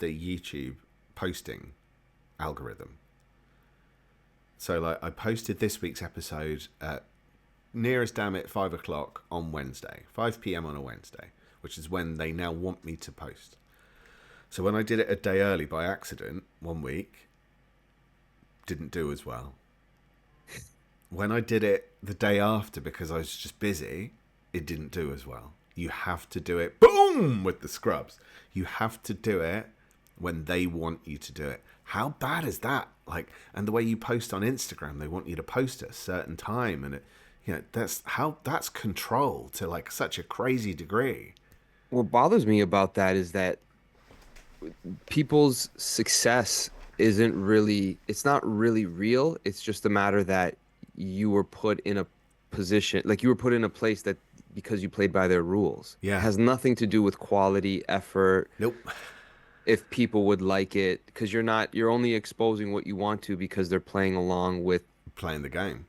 the YouTube posting algorithm. So like I posted this week's episode at nearest damn it 5 o'clock on Wednesday, 5 p.m. on a Wednesday, which is when they now want me to post. So when I did it a day early by accident one week, didn't do as well. When I did it the day after because I was just busy, it didn't do as well. You have to do it, boom, with the scrubs. You have to do it when they want you to do it. How bad is that? Like, and the way you post on Instagram, they want you to post at a certain time, and that's control to like such a crazy degree. What bothers me about that is that people's success isn't really, it's not really real. It's just a matter that you were put in a position, like you were put in a place that because you played by their rules. It Yeah. has nothing to do with quality, effort, Nope. if people would like it, because you're only exposing what you want to because they're playing along with Playing the game.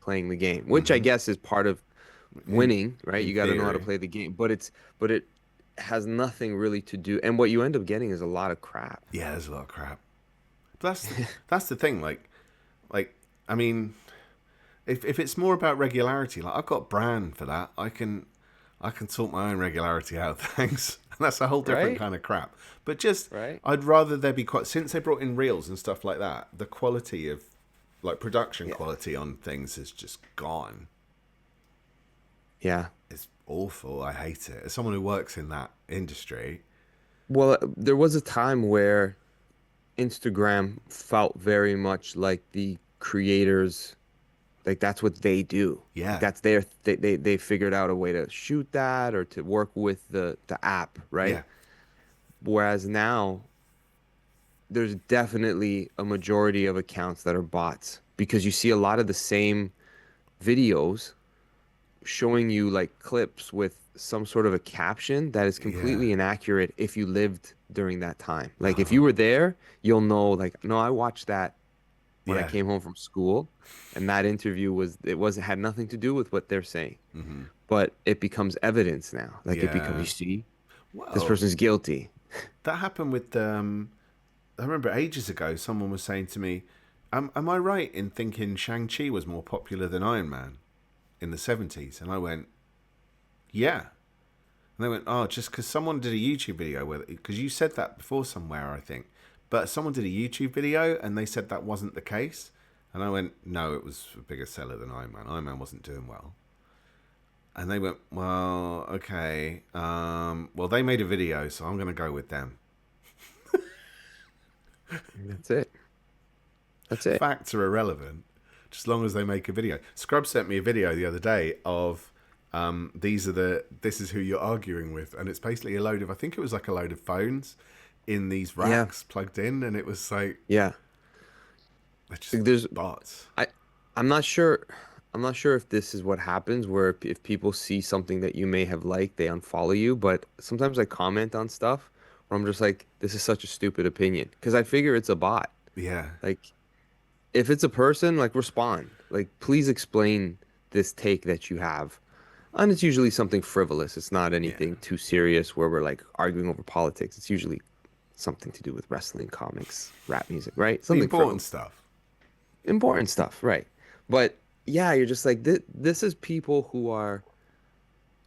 playing the game, which I Mm-hmm. guess is part of In winning, right? in You got to know how to theory. play the game, but it has nothing really to do. And what you end up getting is a lot of crap. Yeah, there's a lot of crap. But that's the thing. Like I mean, if it's more about regularity, like I've got brand for that. I can sort my own regularity out. Thanks. And that's a whole different Right? kind of crap. But just Right? I'd rather there be quite since they brought in reels and stuff like that. The quality of like production Yeah. quality on things is just gone. Yeah. It's awful. I hate it. As someone who works in that industry, Well, there was a time where Instagram felt very much like the creators, like that's what they do. Like yeah, that's they figured out a way to shoot that or to work with the app, right? yeah, Whereas now there's definitely a majority of accounts that are bots because you see a lot of the same videos showing you like clips with some sort of a caption that is yeah. completely inaccurate if you lived during that time. Like if you were there, you'll know like, no, I watched that when I Yeah. came home from school and that interview had nothing to do with what they're saying. Mm-hmm. But it becomes evidence now. Like it becomes, you Yeah. see, this Well, person's guilty. that happened with. I remember ages ago, someone was saying to me, "Am I right in thinking Shang-Chi was more popular than Iron Man in the '70s?" And I went, "Yeah." And they went, "Oh, just because someone did a YouTube video with it, because you said that before somewhere, I think, but someone did a YouTube video and they said that wasn't the case." And I went, "No, it was a bigger seller than Iron Man. Iron Man wasn't doing well." And they went, "Well, okay. Well, they made a video, so I'm going to go with them." And that's it. That's it. Facts are irrelevant, just as long as they make a video. Scrub sent me a video the other day of this is who you're arguing with, and it's basically a load of, I think it was like a load of phones in these Yeah. racks plugged in, and it was like Yeah. they're just Like, There's bots. I I'm not sure if this is what happens where if people see something that you may have liked, they unfollow you, but sometimes I comment on stuff where I'm just like, this is such a stupid opinion because I figure it's a bot. Yeah, Like if it's a person, like respond. Like please explain this take that you have. And it's usually something frivolous. It's not yeah, anything too serious where we're like arguing over politics. It's usually something to do with wrestling, comics, rap music, right? the Something important frivolous. stuff. Important stuff, right? But yeah, you're just like this is people who are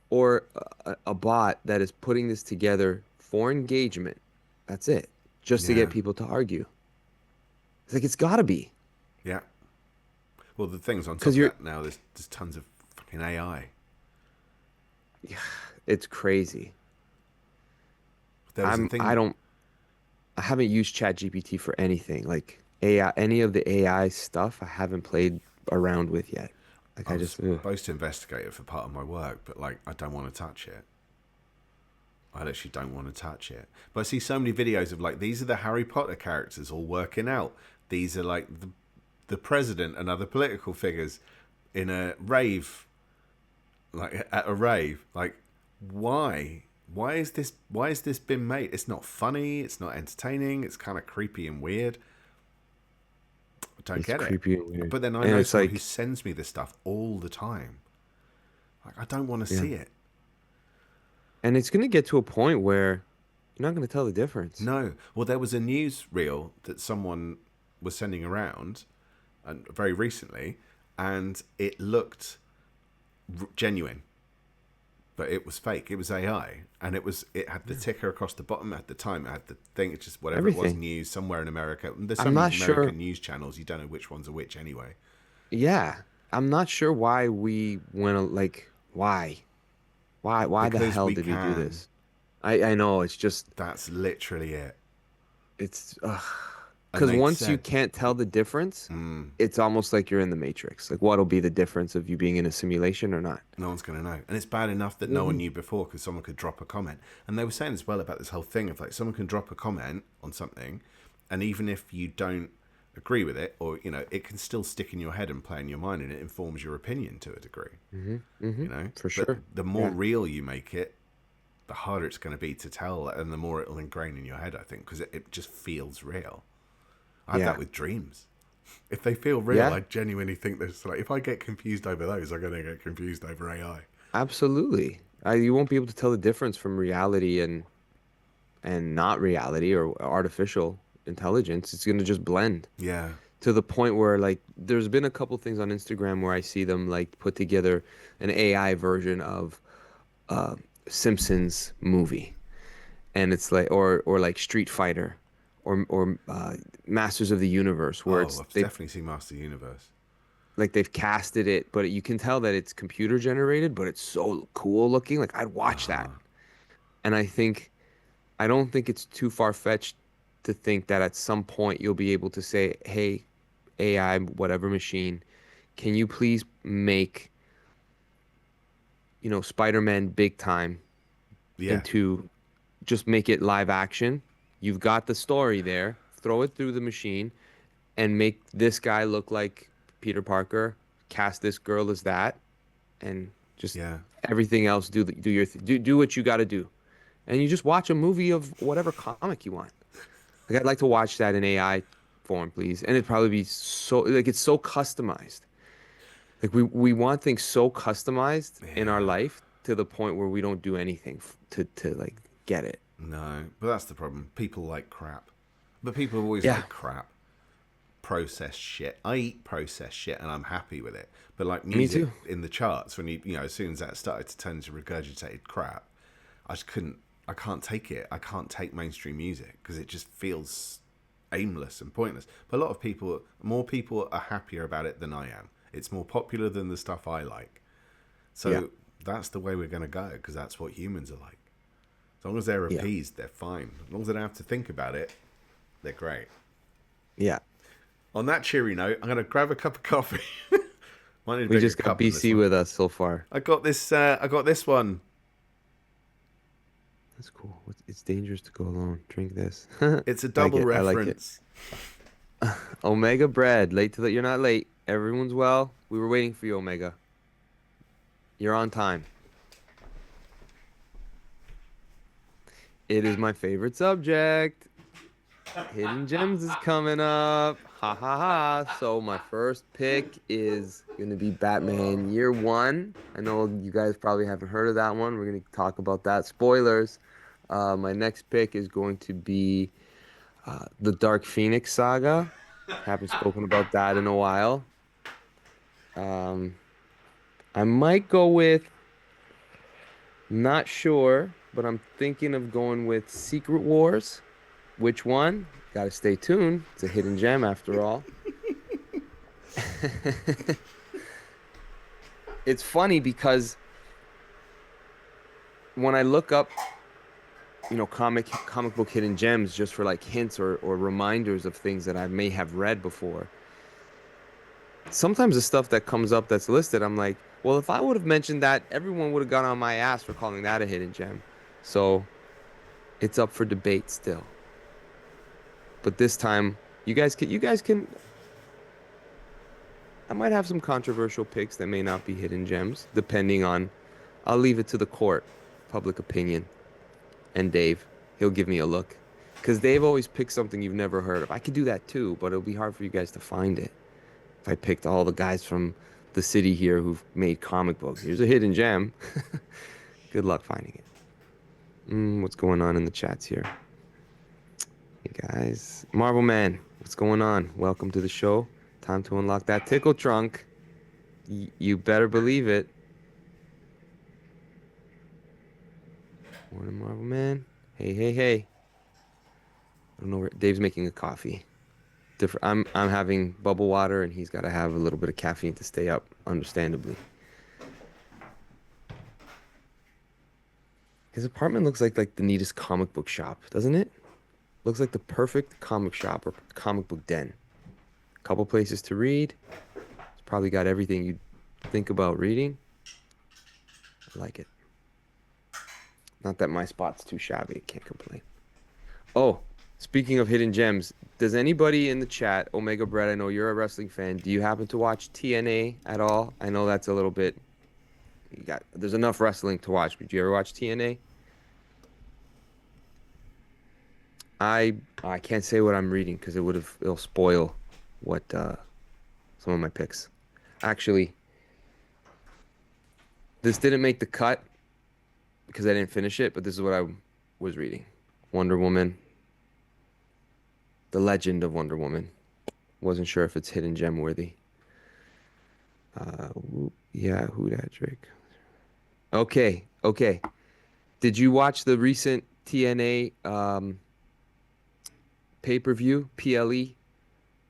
or a bot that is putting this together for engagement. That's it. Just to get Yeah, people to argue. It's like it's gotta be. yeah. Well, the things on top Because of you're that now, there's tons of fucking AI. it's crazy. There was a I thing. don't I haven't used ChatGPT for anything. Like AI, any of the AI stuff I haven't played around with yet. Like I I was just ugh. supposed to investigate it for part of my work, but like I don't want to touch it. I literally don't want to touch it. But I see so many videos of like these are the Harry Potter characters all working out. These are like the president and other political figures in a rave, like at a rave. Like why? Why is this been made? It's not funny, it's not entertaining, it's kind of creepy and weird. I don't It's get it. creepy and weird. But then I And know it's someone who like, sends me this stuff all the time. Like I don't want to yeah. see it. And it's gonna get to a point where, You're not going to tell the difference. No. Well, there was a news reel that someone was sending around very recently, and it looked genuine, but it was fake. It was AI, and it had the Yeah. ticker across the bottom at the time. It had the thing. It's just whatever it was, Everything. news somewhere in America. And there's so I'm many not sure. American news channels. You don't know which ones are which anyway. Yeah. I'm not sure why we went like why the Because hell we did we do can. this? I know it's just That's literally it. it's And because they'd once you said, can't tell the difference, it's almost like you're in the Matrix. Like what'll be the difference of you being in a simulation or not? no one's going to know. And it's bad enough that no one knew before because someone could drop a comment. And they were saying as well about this whole thing of like someone can drop a comment on something, and even if you don't agree with it, or it can still stick in your head and play in your mind, and it informs your opinion to a degree. Mm-hmm. Mm-hmm. For But sure. the more Yeah. real you make it, the harder it's going to be to tell, and the more it'll ingrain in your head. I think because it just feels real. I have that Yeah. with dreams. If they feel real, Yeah. I genuinely think there's like if I get confused over those, I'm going to get confused over AI. Absolutely. You won't be able to tell the difference from reality and not reality or artificial intelligence. It's gonna just blend Yeah, to the point where like there's been a couple things on Instagram where I see them like put together an AI version of uh, Simpsons movie, and it's like or like Street Fighter, or Masters of the Universe, where oh, it's I've they've definitely seen Master Universe. like they've casted it, but you can tell that it's computer generated, but it's so cool looking. Like I'd watch that, and I don't think it's too far-fetched to think that at some point you'll be able to say, "Hey, AI, whatever machine, can you please make, Spider-Man big time Yeah, into just make it live action? You've got the story there. Throw it through the machine and make this guy look like Peter Parker, cast this girl as that, and just yeah. everything else do your do what you got to do." And you just watch a movie of whatever comic you want. Like I'd like to watch that in AI form, please. And it'd probably be so like it's so customized. Like we want things so customized in our Yeah, life to the point where we don't do anything to like get it. no, but that's the problem. People like crap, but people have always Yeah, like crap. Processed shit. I eat processed shit, and I'm happy with it. But like me music too. in the charts, when as soon as that started to turn into regurgitated crap, I just couldn't. I can't take it. I can't take mainstream music because it just feels aimless and pointless. But a lot of people, more people are happier about it than I am. It's more popular than the stuff I like. Yeah, So that's the way we're going to go because that's what humans are like. As long as they're yeah, appeased, they're fine. As long as they don't have to think about it, they're great. yeah. On that cheery note, I'm going to grab a cup of coffee. Might need a We bigger just got cup than this BC one. with us so far. I got this. I got this one. That's cool. It's dangerous to go alone. Drink this. It's a Like double it. I like it. reference. Omega bread. Late to the. You're not late. Everyone's well. We were waiting for you, Omega. You're on time. It is my favorite subject. Hidden Gems is coming up. Ha ha ha. So my first pick is gonna be Batman Year One. I know you guys probably haven't heard of that one. We're gonna talk about that. Spoilers. My next pick is going to be the Dark Phoenix saga. Haven't spoken about that in a while. Um, I might go with, not sure, but I'm thinking of going with Secret Wars. Which one? Gotta stay tuned. It's a hidden gem after all. It's funny because when I look up, comic book hidden gems just for like hints or reminders of things that I may have read before, sometimes the stuff that comes up that's listed, I'm like, well, if I would have mentioned that, everyone would have gone on my ass for calling that a hidden gem. So it's up for debate still. But this time, you guys can. I might have some controversial picks that may not be hidden gems, depending on. I'll leave it to the court, public opinion, and Dave. He'll give me a look. Because Dave always picks something you've never heard of. I could do that too, but it'll be hard for you guys to find it. If I picked all the guys from the city here who've made comic books, here's a hidden gem. Good luck finding it. What's going on in the chats here? Hey guys, Marvel Man, what's going on? Welcome to the show. Time to unlock that tickle trunk. You better believe it. Morning, Marvel Man. Hey, hey, hey. I don't know where Dave's making a coffee. Different. I'm having bubble water, and he's got to have a little bit of caffeine to stay up, understandably. His apartment looks like the neatest comic book shop, doesn't it? Looks like the perfect comic shop or comic book den. Couple places to read. It's probably got everything you'd think about reading. I like it. Not that my spot's too shabby. Can't complain. Oh, speaking of hidden gems, does anybody in the chat, Omega Bread, I know you're a wrestling fan. Do you happen to watch TNA at all? I know that's a little bit. There's enough wrestling to watch, but do you ever watch TNA? I can't say what I'm reading because it'll spoil what some of my picks. Actually, this didn't make the cut because I didn't finish it, but this is what I was reading. Wonder Woman. The Legend of Wonder Woman. Wasn't sure if it's hidden gem worthy. Yeah, who that Drake? Okay. Did you watch the recent TNA pay-per-view, PLE,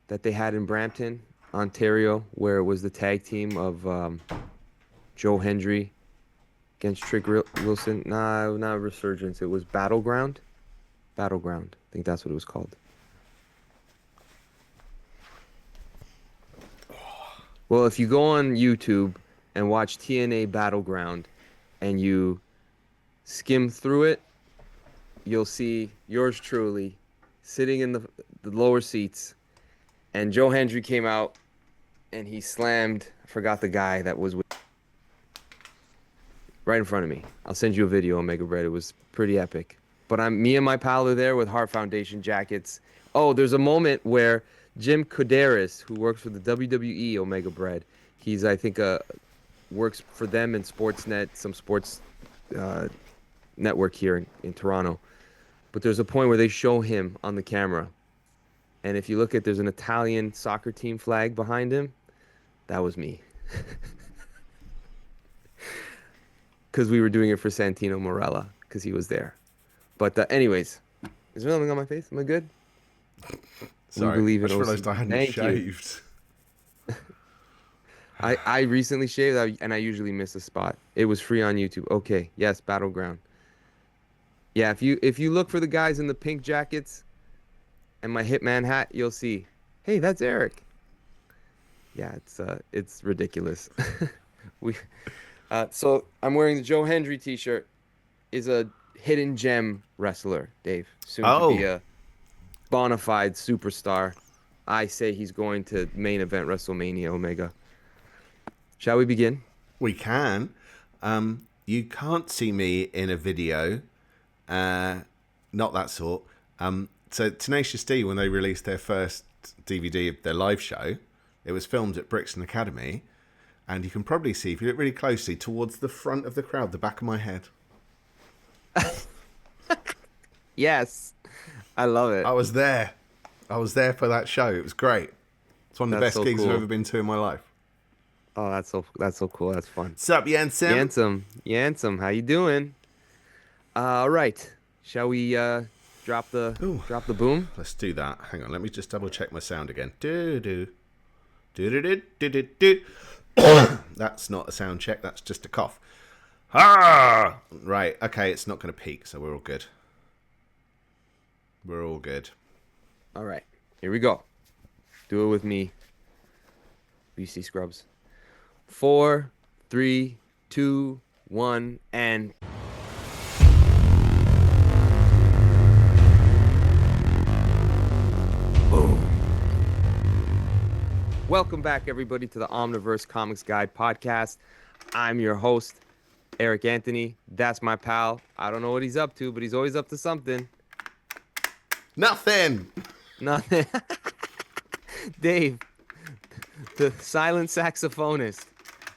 that they had in Brampton, Ontario, where it was the tag team of Joe Hendry against Trick Wilson? Nah, not Resurgence. It was Battleground. Battleground. I think that's what it was called. Well, if you go on YouTube and watch TNA Battleground and you skim through it, you'll see yours truly sitting in the lower seats, and Joe Hendry came out and he slammed, I forgot the guy that was right in front of me. I'll send you a video, Omega Bread. It was pretty epic. But me and my pal are there with Heart Foundation jackets. Oh, there's a moment where Jim Coderis, who works for the WWE, Omega Bread, he's, I think, works for them in Sportsnet, some sports network here in Toronto. But there's a point where they show him on the camera. And if you look there's an Italian soccer team flag behind him. That was me. Because we were doing it for Santino Morella, because he was there. But anyways, is there something on my face? Am I good? Sorry, we believe I in just realised I hadn't Thank shaved. I recently shaved, and I usually miss a spot. It was free on YouTube. Okay, yes, Battleground. Yeah, if you look for the guys in the pink jackets and my Hitman hat, you'll see. Hey, that's Eric. Yeah, it's ridiculous. So I'm wearing the Joe Hendry t-shirt. Is a hidden gem wrestler, Dave. Soon to be a bona fide superstar. I say he's going to main event WrestleMania, Omega. Shall we begin? We can. You can't see me in a video. Not that sort. So Tenacious D, when they released their first DVD of their live show, it was filmed at Brixton Academy, and you can probably see, if you look really closely, towards the front of the crowd, the back of my head. Yes, I love it. I was there for that show. It was great. It's one of the best gigs I've ever been to in my life. Oh, that's so cool. That's fun. What's up, Yansem? Yansem, how you doing? All right. Shall we drop the boom? Let's do that. Hang on, let me just double check my sound again. Do. That's not a sound check, that's just a cough. Ah! Right, okay, it's not going to peak, so we're all good. We're all good. All right, here we go. Do it with me, BC Scrubs. 4, 3, 2, 1, and... boom. Welcome back, everybody, to the Omniverse Comics Guide podcast. I'm your host, Eric Anthony. That's my pal. I don't know what he's up to, but he's always up to something. Nothing. Dave, the silent saxophonist.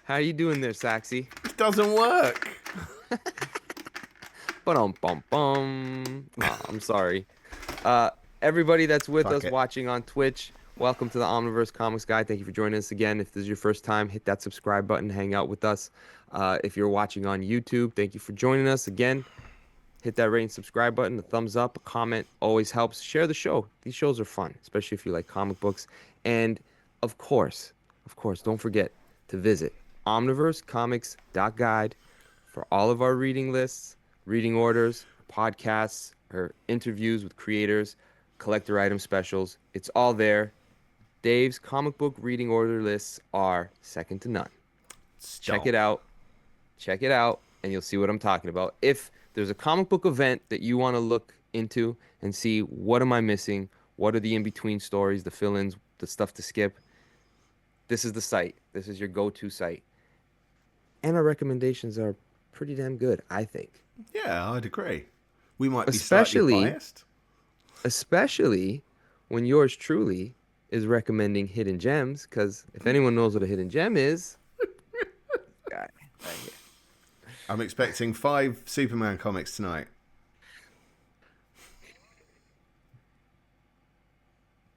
How you doing there, Saxy? It doesn't work. Ba-dum-bum-bum. I'm sorry. Uh, Everybody that's with Fuck us it. watching on Twitch, welcome to the Omniverse Comics Guide. Thank you for joining us again. If this is your first time, hit that subscribe button, hang out with us. If you're watching on YouTube, thank you for joining us again. Hit that rate and subscribe button, a thumbs up, a comment always helps. Share the show. These shows are fun, especially if you like comic books. And of course, don't forget to visit omniversecomics.guide for all of our reading lists, reading orders, podcasts, or interviews with creators, collector item specials. It's all there. Dave's comic book reading order lists are second to none. Check it Stop. out. Check it out, and you'll see what I'm talking about. If there's a comic book event that you want to look into and see what am I missing, what are the in-between stories, the fill-ins, the stuff to skip, this is the site. This is your go-to site. And our recommendations are pretty damn good, I think. Yeah, I'd agree. We might be slightly Especially, biased. especially when yours truly is recommending hidden gems, because if anyone knows what a hidden gem is, guy right here. I'm expecting 5 Superman comics tonight.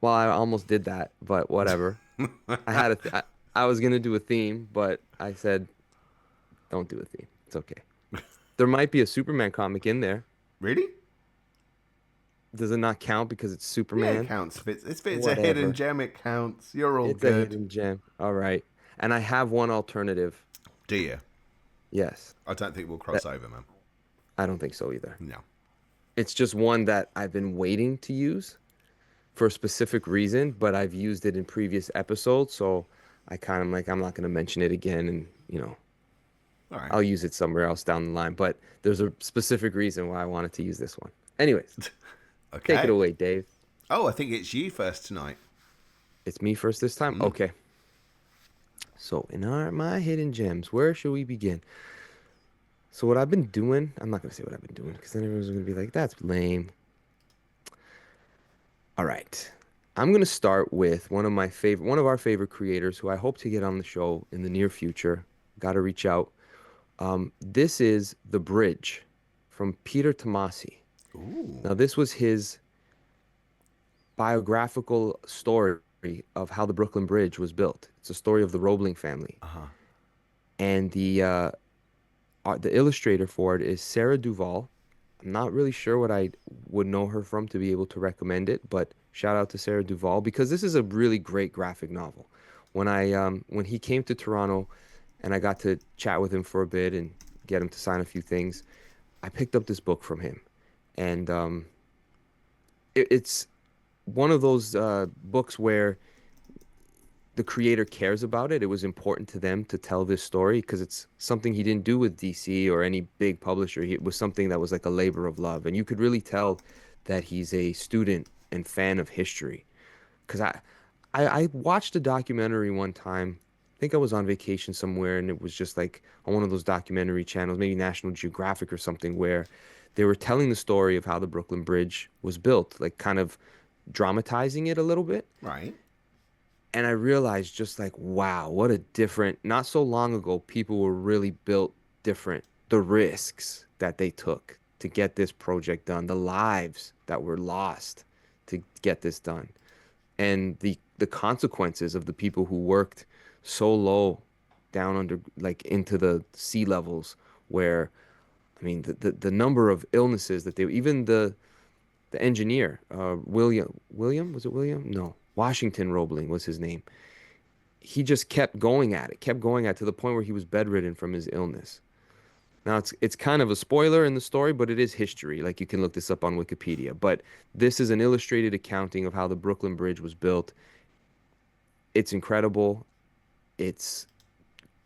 Well, I almost did that, but whatever. I was gonna do a theme, but I said don't do a theme. It's okay. There might be a Superman comic in there. Really? Does it not count because it's Yeah, it Superman? counts. If it's a hidden Whatever. gem, it counts. You're all It's a good. hidden gem. All right. And I have one alternative. Do you? Yes. I don't think we'll That cross over, man. I don't think so either. No. It's just one that I've been waiting to use for a specific reason, but I've used it in previous episodes, so I kind of like I'm not going to mention it again and, All right. I'll use it somewhere else down the line, but there's a specific reason why I wanted to use this one. Anyways, take it Okay. away, Dave. Oh, I think it's you first tonight. It's me first this time? Mm. Okay. So, in my hidden gems, where should we begin? So, what I've been doing, I'm not going to say what I've been doing because then everyone's going to be like, that's lame. All right. I'm going to start with one of our favorite creators who I hope to get on the show in the near future. Got to reach out. This is The Bridge from Peter Tomasi. Ooh. Now, this was his biographical story of how the Brooklyn Bridge was built. It's a story of the Roebling family. Uh-huh. And the illustrator for it is Sarah Duvall. I'm not really sure what I would know her from to be able to recommend it, but shout out to Sarah Duvall because this is a really great graphic novel. When he came to Toronto and I got to chat with him for a bit and get him to sign a few things, I picked up this book from him, and it's one of those books where the creator cares about it. It was important to them to tell this story because it's something he didn't do with DC or any big publisher. It was something that was like a labor of love, and you could really tell that he's a student and fan of history. Because I watched a documentary one time. I think I was on vacation somewhere, and it was just like on one of those documentary channels, maybe National Geographic or something, where they were telling the story of how the Brooklyn Bridge was built, like kind of dramatizing it a little bit. Right. And I realized just like, wow, what a different, not so long ago, people were really built different. The risks that they took to get this project done, the lives that were lost to get this done, and the consequences of the people who worked so low down under like into the sea levels where I mean the number of illnesses that they even the engineer William was it William? No. Washington Roebling was his name. He just kept going at it to the point where he was bedridden from his illness. Now it's kind of a spoiler in the story, but it is history. Like you can look this up on Wikipedia. But this is an illustrated accounting of how the Brooklyn Bridge was built. It's incredible. It's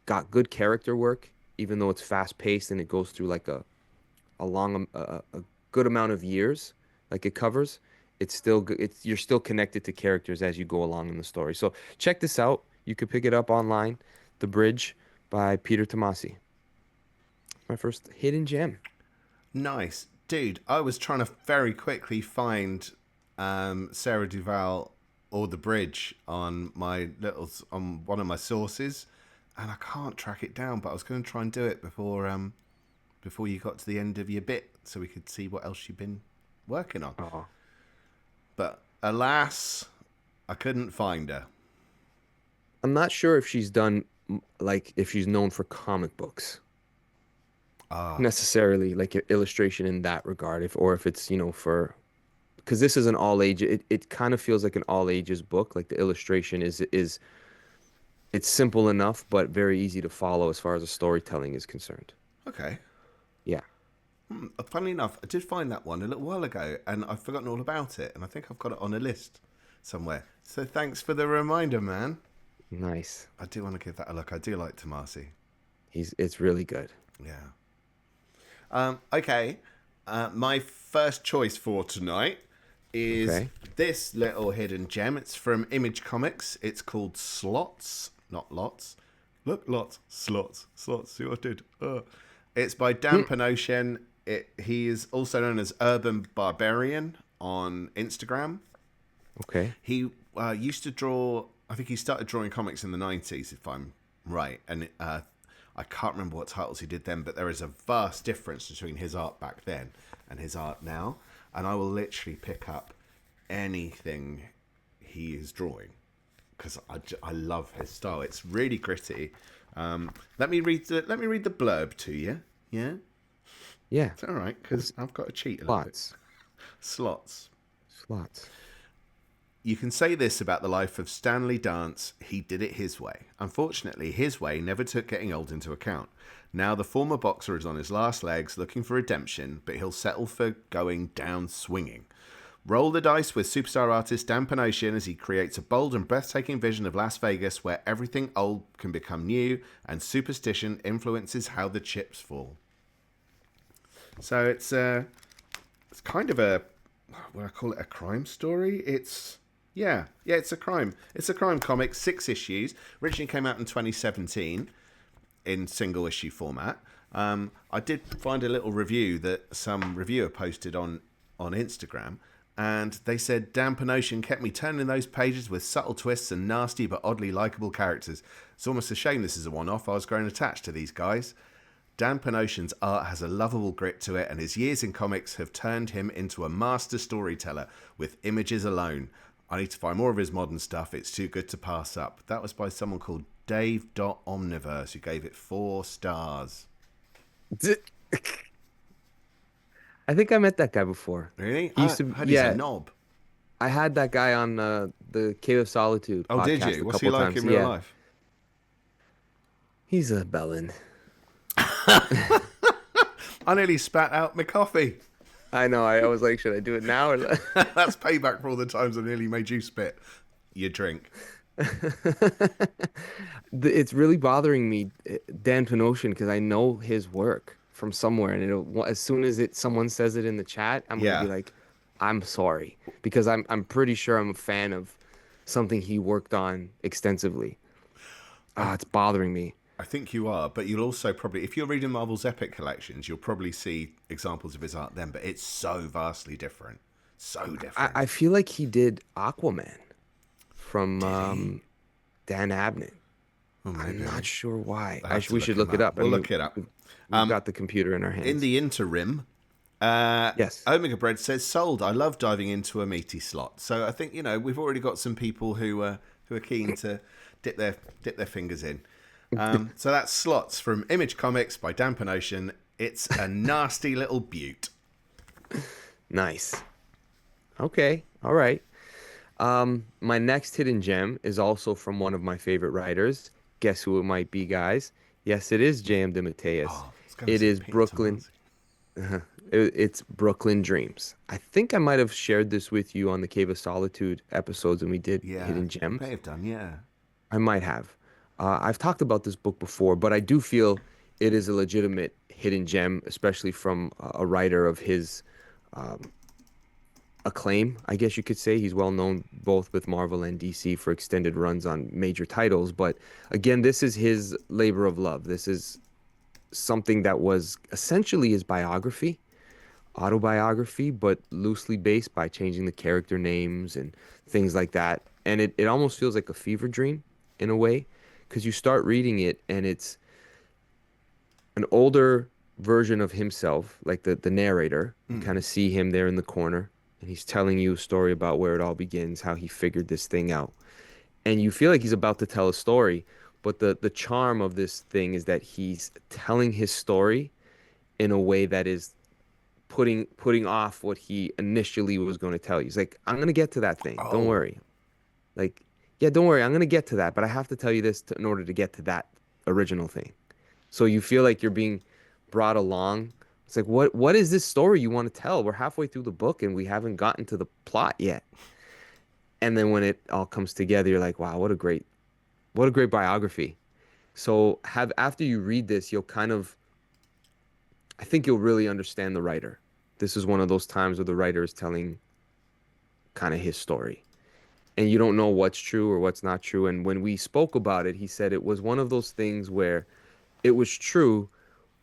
got good character work, even though it's fast paced and it goes through like a good amount of years, like it covers. It's still good. You're still connected to characters as you go along in the story. So check this out. You could pick it up online. The Bridge by Peter Tomasi. My first hidden gem. Nice. Dude, I was trying to very quickly find Sarah Duval or The Bridge on on one of my sources, and I can't track it down, but I was going to try and do it before you got to the end of your bit so we could see what else she'd been working on. Oh, But alas, I couldn't find her. I'm not sure if she's done like if she's known for comic books Ah, necessarily, like illustration in that regard, if or if it's for because this is an all age. It kind of feels like an all ages book. Like the illustration is it's simple enough, but very easy to follow as far as the storytelling is concerned. okay. Yeah, Funnily enough, I did find that one a little while ago, and I've forgotten all about it, and I think I've got it on a list somewhere. So thanks for the reminder, man. nice. I do want to give that a look. I do like Tomasi. It's really good. Yeah. Okay. My first choice for tonight is Okay. this little hidden gem. It's from Image Comics. It's called Slots, not Lots. Look, Lots, Slots, Slots. See what I did? It's by Dan Panosian. He is also known as Urban Barbarian on Instagram. Okay. He used to draw. I think he started drawing comics in the 90s, if I'm right. And I can't remember what titles he did then, but there is a vast difference between his art back then and his art now. And I will literally pick up anything he is drawing because I love his style. It's really gritty. Let me read the blurb to you. Yeah, Yeah. it's all right because I've got to cheat a little bit. Slots. Slots. Slots. You can say this about the life of Stanley Dance. He did it his way. Unfortunately, his way never took getting old into account. Now the former boxer is on his last legs looking for redemption, but he'll settle for going down swinging. Roll the dice with superstar artist Dan Panosian as he creates a bold and breathtaking vision of Las Vegas where everything old can become new and superstition influences how the chips fall. So it's kind of a, what I call it, a crime story. It's it's a crime. It's a crime comic, 6 issues. Originally came out in 2017 in single issue format. I did find a little review that some reviewer posted on Instagram, and they said Dan Panosian kept me turning those pages with subtle twists and nasty but oddly likable characters. It's almost a shame this is a one-off. I was growing attached to these guys. Dan Panosian's art has a lovable grit to it, and his years in comics have turned him into a master storyteller with images alone. I need to find more of his modern stuff. It's too good to pass up. That was by someone called Dave.Omniverse, who gave it 4 stars. I think I met that guy before. Really? He used I to, heard he's a yeah. knob. I had that guy on the Cave of Solitude Oh, did podcast you? a What's he couple like times. in real Yeah, life? he's a bellend. I nearly spat out my coffee. I know. I was like, should I do it now or? That's payback for all the times I nearly made you spit your drink. It's really bothering me, Dan Panosian, because I know his work from somewhere, and as soon as someone says it in the chat, I'm gonna Yeah. be like, I'm sorry, because I'm pretty sure I'm a fan of something he worked on extensively. It's bothering me. I think you are, but you'll also probably, if you're reading Marvel's Epic collections, you'll probably see examples of his art then, but it's so vastly different. So different. I feel like he did Aquaman from Did he? Dan Abnett. Oh, I'm maybe. not sure why. I'll have to We should him look it up. We'll look it up. We've got the computer in our hands. In the interim, Yes. Omega Bread says, sold. I love diving into a meaty slot. So I think, we've already got some people who are keen to dip their fingers in. So that's Slots from Image Comics by Dan Panosian. It's a nasty little beaut. Nice. Okay. All right. My next hidden gem is also from one of my favorite writers. Guess who it might be, guys? Yes, it is J.M. DeMatteis. Oh, it's gonna It say is Peter Brooklyn. Tomasi. It's Brooklyn Dreams. I think I might have shared this with you on the Cave of Solitude episodes when we did Yeah, hidden you gems. may have done, yeah. I might have. I've talked about this book before, but I do feel it is a legitimate hidden gem, especially from a writer of his acclaim, I guess you could say. He's well known both with Marvel and DC for extended runs on major titles. But again, this is his labor of love. This is something that was essentially his biography, autobiography, but loosely based by changing the character names and things like that. And it almost feels like a fever dream in a way, because you start reading it and it's an older version of himself, like the narrator. You kind of see him there in the corner, and he's telling you a story about where it all begins, how he figured this thing out. And you feel like he's about to tell a story, but the charm of this thing is that he's telling his story in a way that is putting off what he initially was going to tell you. He's like, I'm gonna get to that thing. Don't Oh, worry. Like, yeah, don't worry. I'm gonna get to that, but I have to tell you this in order to get to that original thing. So you feel like you're being brought along. It's like, what is this story you want to tell? We're halfway through the book and we haven't gotten to the plot yet. And then when it all comes together, you're like, wow, what a great biography. So have after you read this, you'll kind of I think you'll really understand the writer. This is one of those times where the writer is telling kind of his story. And you don't know what's true or what's not true. And when we spoke about it, he said it was one of those things where it was true,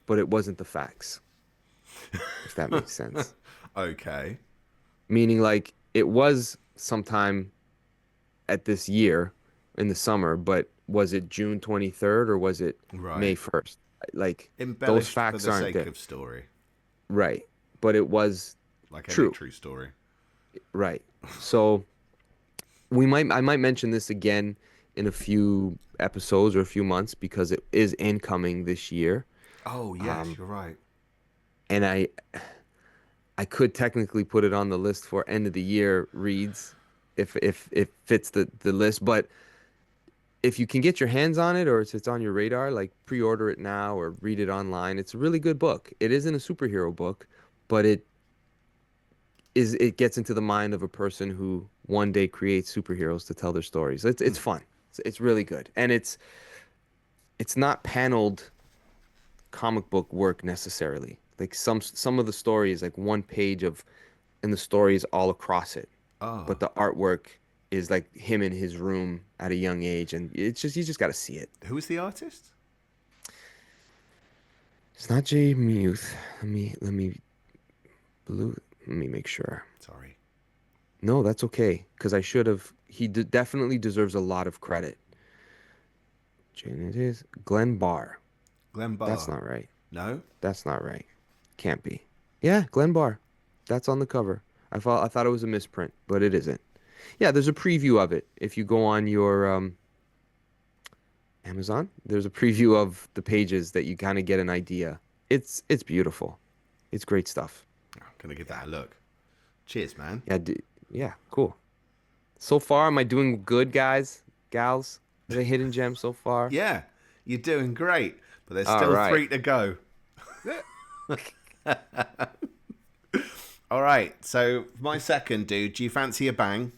but it wasn't the facts, if that makes sense. okay. Meaning, like, it was sometime at this year in the summer, but was it June 23rd or was it May Right. 1st? Like, those Embellished for facts the aren't sake there. of story, Right. But it was like any true. true story. Right. So I might mention this again in a few episodes or a few months because it is incoming this year. Oh, yes, Um, you're right. and I could technically put it on the list for end of the year reads if it fits the list. But if you can get your hands on it or it's on your radar, like pre-order it now or read it online. It's a really good book. It isn't a superhero book, but it gets into the mind of a person who one day creates superheroes to tell their stories. It's fun. It's really good. And it's not paneled comic book work necessarily. Like some of the story is like one page of and the story is all across it. Oh, But the artwork is like him in his room at a young age and it's just you just got to see it. who was the artist? It's not Jay Muth. Blue let me make sure. Sorry. No, that's okay cuz I should have definitely deserves a lot of credit. Jane it is Glenn Barr. Glenn That's Barr. not right. No? That's not right. Can't be. Yeah, Glenn Barr. That's on the cover. I thought it was a misprint, but it isn't. Yeah, there's a preview of it. If you go on your Amazon, there's a preview of the pages that you kind of get an idea. It's beautiful. It's great stuff. I'm going to give Yeah. that a look. Cheers, man. Yeah, yeah, cool. So far, am I doing good, guys, gals? The hidden gem so far. Yeah, you're doing great, but there's All still right. 3 to go. All right, so my second, dude, do you fancy a bang?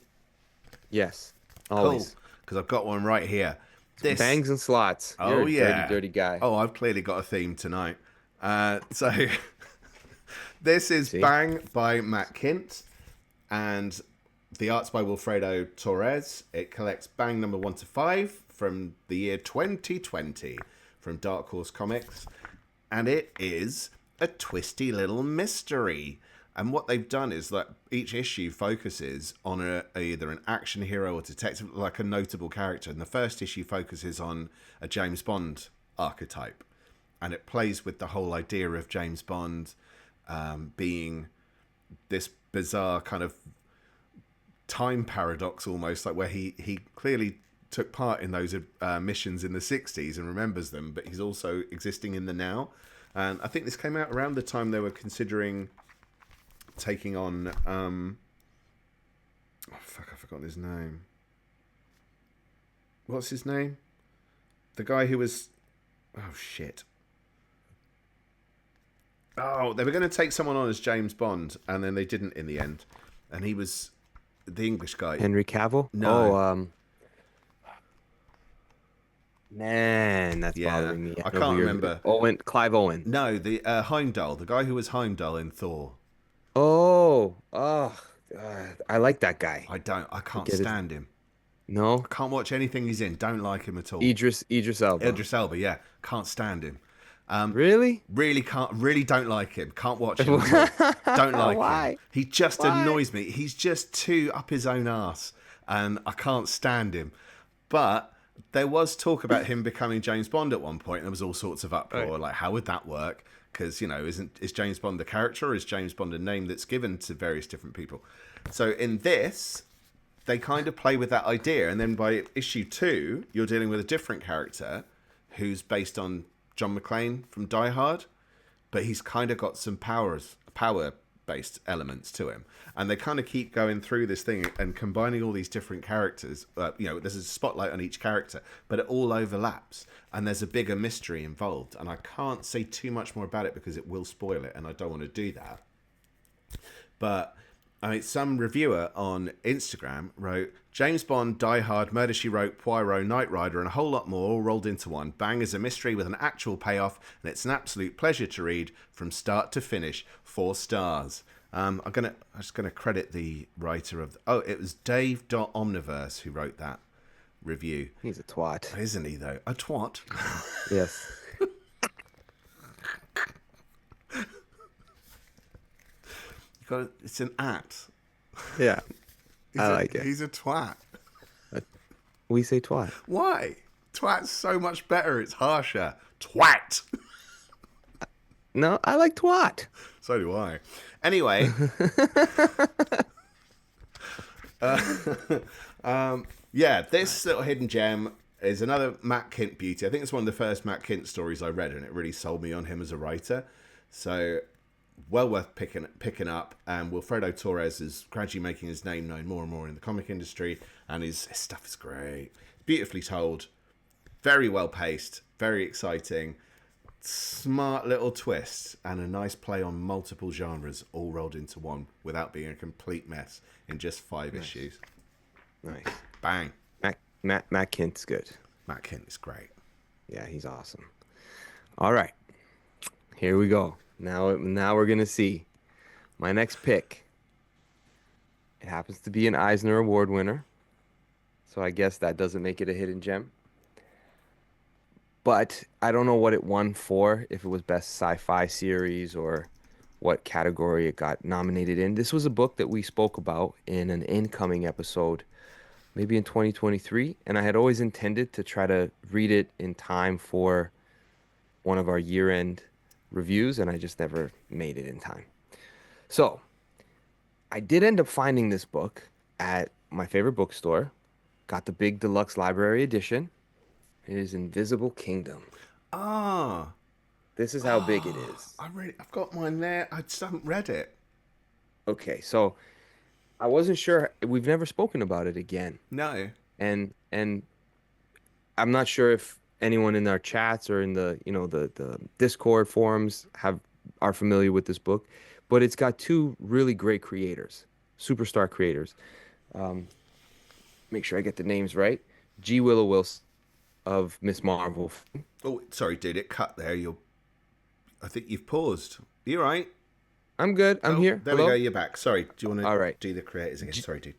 Yes, Cool, always. because I've got one right here. This, Bangs and slots. You're oh a dirty, yeah. dirty guy. Oh, I've clearly got a theme tonight. So this is See? Bang by Matt Kint, and the art's by Wilfredo Torres. It collects Bang number 1 to 5 from the year 2020 from Dark Horse Comics, and it is a twisty little mystery. And what they've done is that each issue focuses on either an action hero or detective, like a notable character. And the first issue focuses on a James Bond archetype, and it plays with the whole idea of James Bond being this bizarre kind of time paradox, almost like where he clearly took part in those missions in the 60s and remembers them, but he's also existing in the now. And I think this came out around the time they were considering taking on oh fuck, I forgot his name. What's his name? The guy who was, oh shit. Oh, they were going to take someone on as James Bond, and then they didn't in the end. And he was the English guy. Henry Cavill? No. Man, that's Yeah, bothering me. I I know who can't you're. remember. Clive Owen. No, the Heimdall, the guy who was Heimdall in Thor. I like that guy. I can't Forget his stand him. no, I can't watch anything he's in. Don't like him at all. Idris Elba. Idris Elba, yeah, can't stand him. Really? Really don't like him. Can't watch him at all. Don't like him. Why? He just Why? annoys me. He's just too up his own arse, and I can't stand him. But there was talk about him becoming James Bond at one point, and there was all sorts of uproar, Right. like how would that work? because is James Bond the character, or is James Bond a name that's given to various different people? So in this, they kind of play with that idea, and then by issue 2, you're dealing with a different character who's based on John McClane from Die Hard, but he's kind of got some power based elements to him, and they kind of keep going through this thing and combining all these different characters. There's a spotlight on each character, but it all overlaps, and there's a bigger mystery involved, and I can't say too much more about it because it will spoil it, and I don't want to do that. But I mean, some reviewer on Instagram wrote, James Bond, Die Hard, Murder, She Wrote, Poirot, Knight Rider, and a whole lot more all rolled into one. Bang is a mystery with an actual payoff, and it's an absolute pleasure to read from start to finish. 4 stars. I'm just gonna credit the writer of. It was Dave.Omniverse who wrote that review. He's a twat, isn't he? Though a twat. Yes. It's an at. Yeah. I like it. He's a twat. We say twat. Why? Twat's so much better. It's harsher. Twat. No, I like twat. So do I. Anyway. This little hidden gem is another Matt Kint beauty. I think it's one of the first Matt Kint stories I read, and it really sold me on him as a writer. So well worth picking up. And Wilfredo Torres is gradually making his name known more and more in the comic industry, and his stuff is great. Beautifully told, very well paced, very exciting, smart little twist, and a nice play on multiple genres all rolled into one without being a complete mess in just 5 issues. Nice. Bang. Matt Kint's good. Matt Kint is great. Yeah, he's awesome. All right. Here we go. Now we're going to see my next pick. It happens to be an Eisner Award winner, so I guess that doesn't make it a hidden gem. But I don't know what it won for, if it was best sci-fi series or what category it got nominated in. This was a book that we spoke about in an incoming episode, maybe in 2023, and I had always intended to try to read it in time for one of our year-end reviews, and I just never made it in time. So I did end up finding this book at my favorite bookstore, got the big deluxe library edition. It is Invisible Kingdom. Ah. This is how big it is. I've got mine there. I just haven't read it. Okay, so I wasn't sure. We've never spoken about it again. No. And I'm not sure if anyone in our chats or in the the Discord forums are familiar with this book, but it's got 2 really great creators, superstar creators. Make sure I get the names right. G. Willow Wilson of Miss Marvel. Oh, sorry, dude. It cut there. I think you've paused. You right? I'm good. I'm here. There Hello? we go. You're back. Sorry. Do you want to All right. do the creators again? Sorry, dude.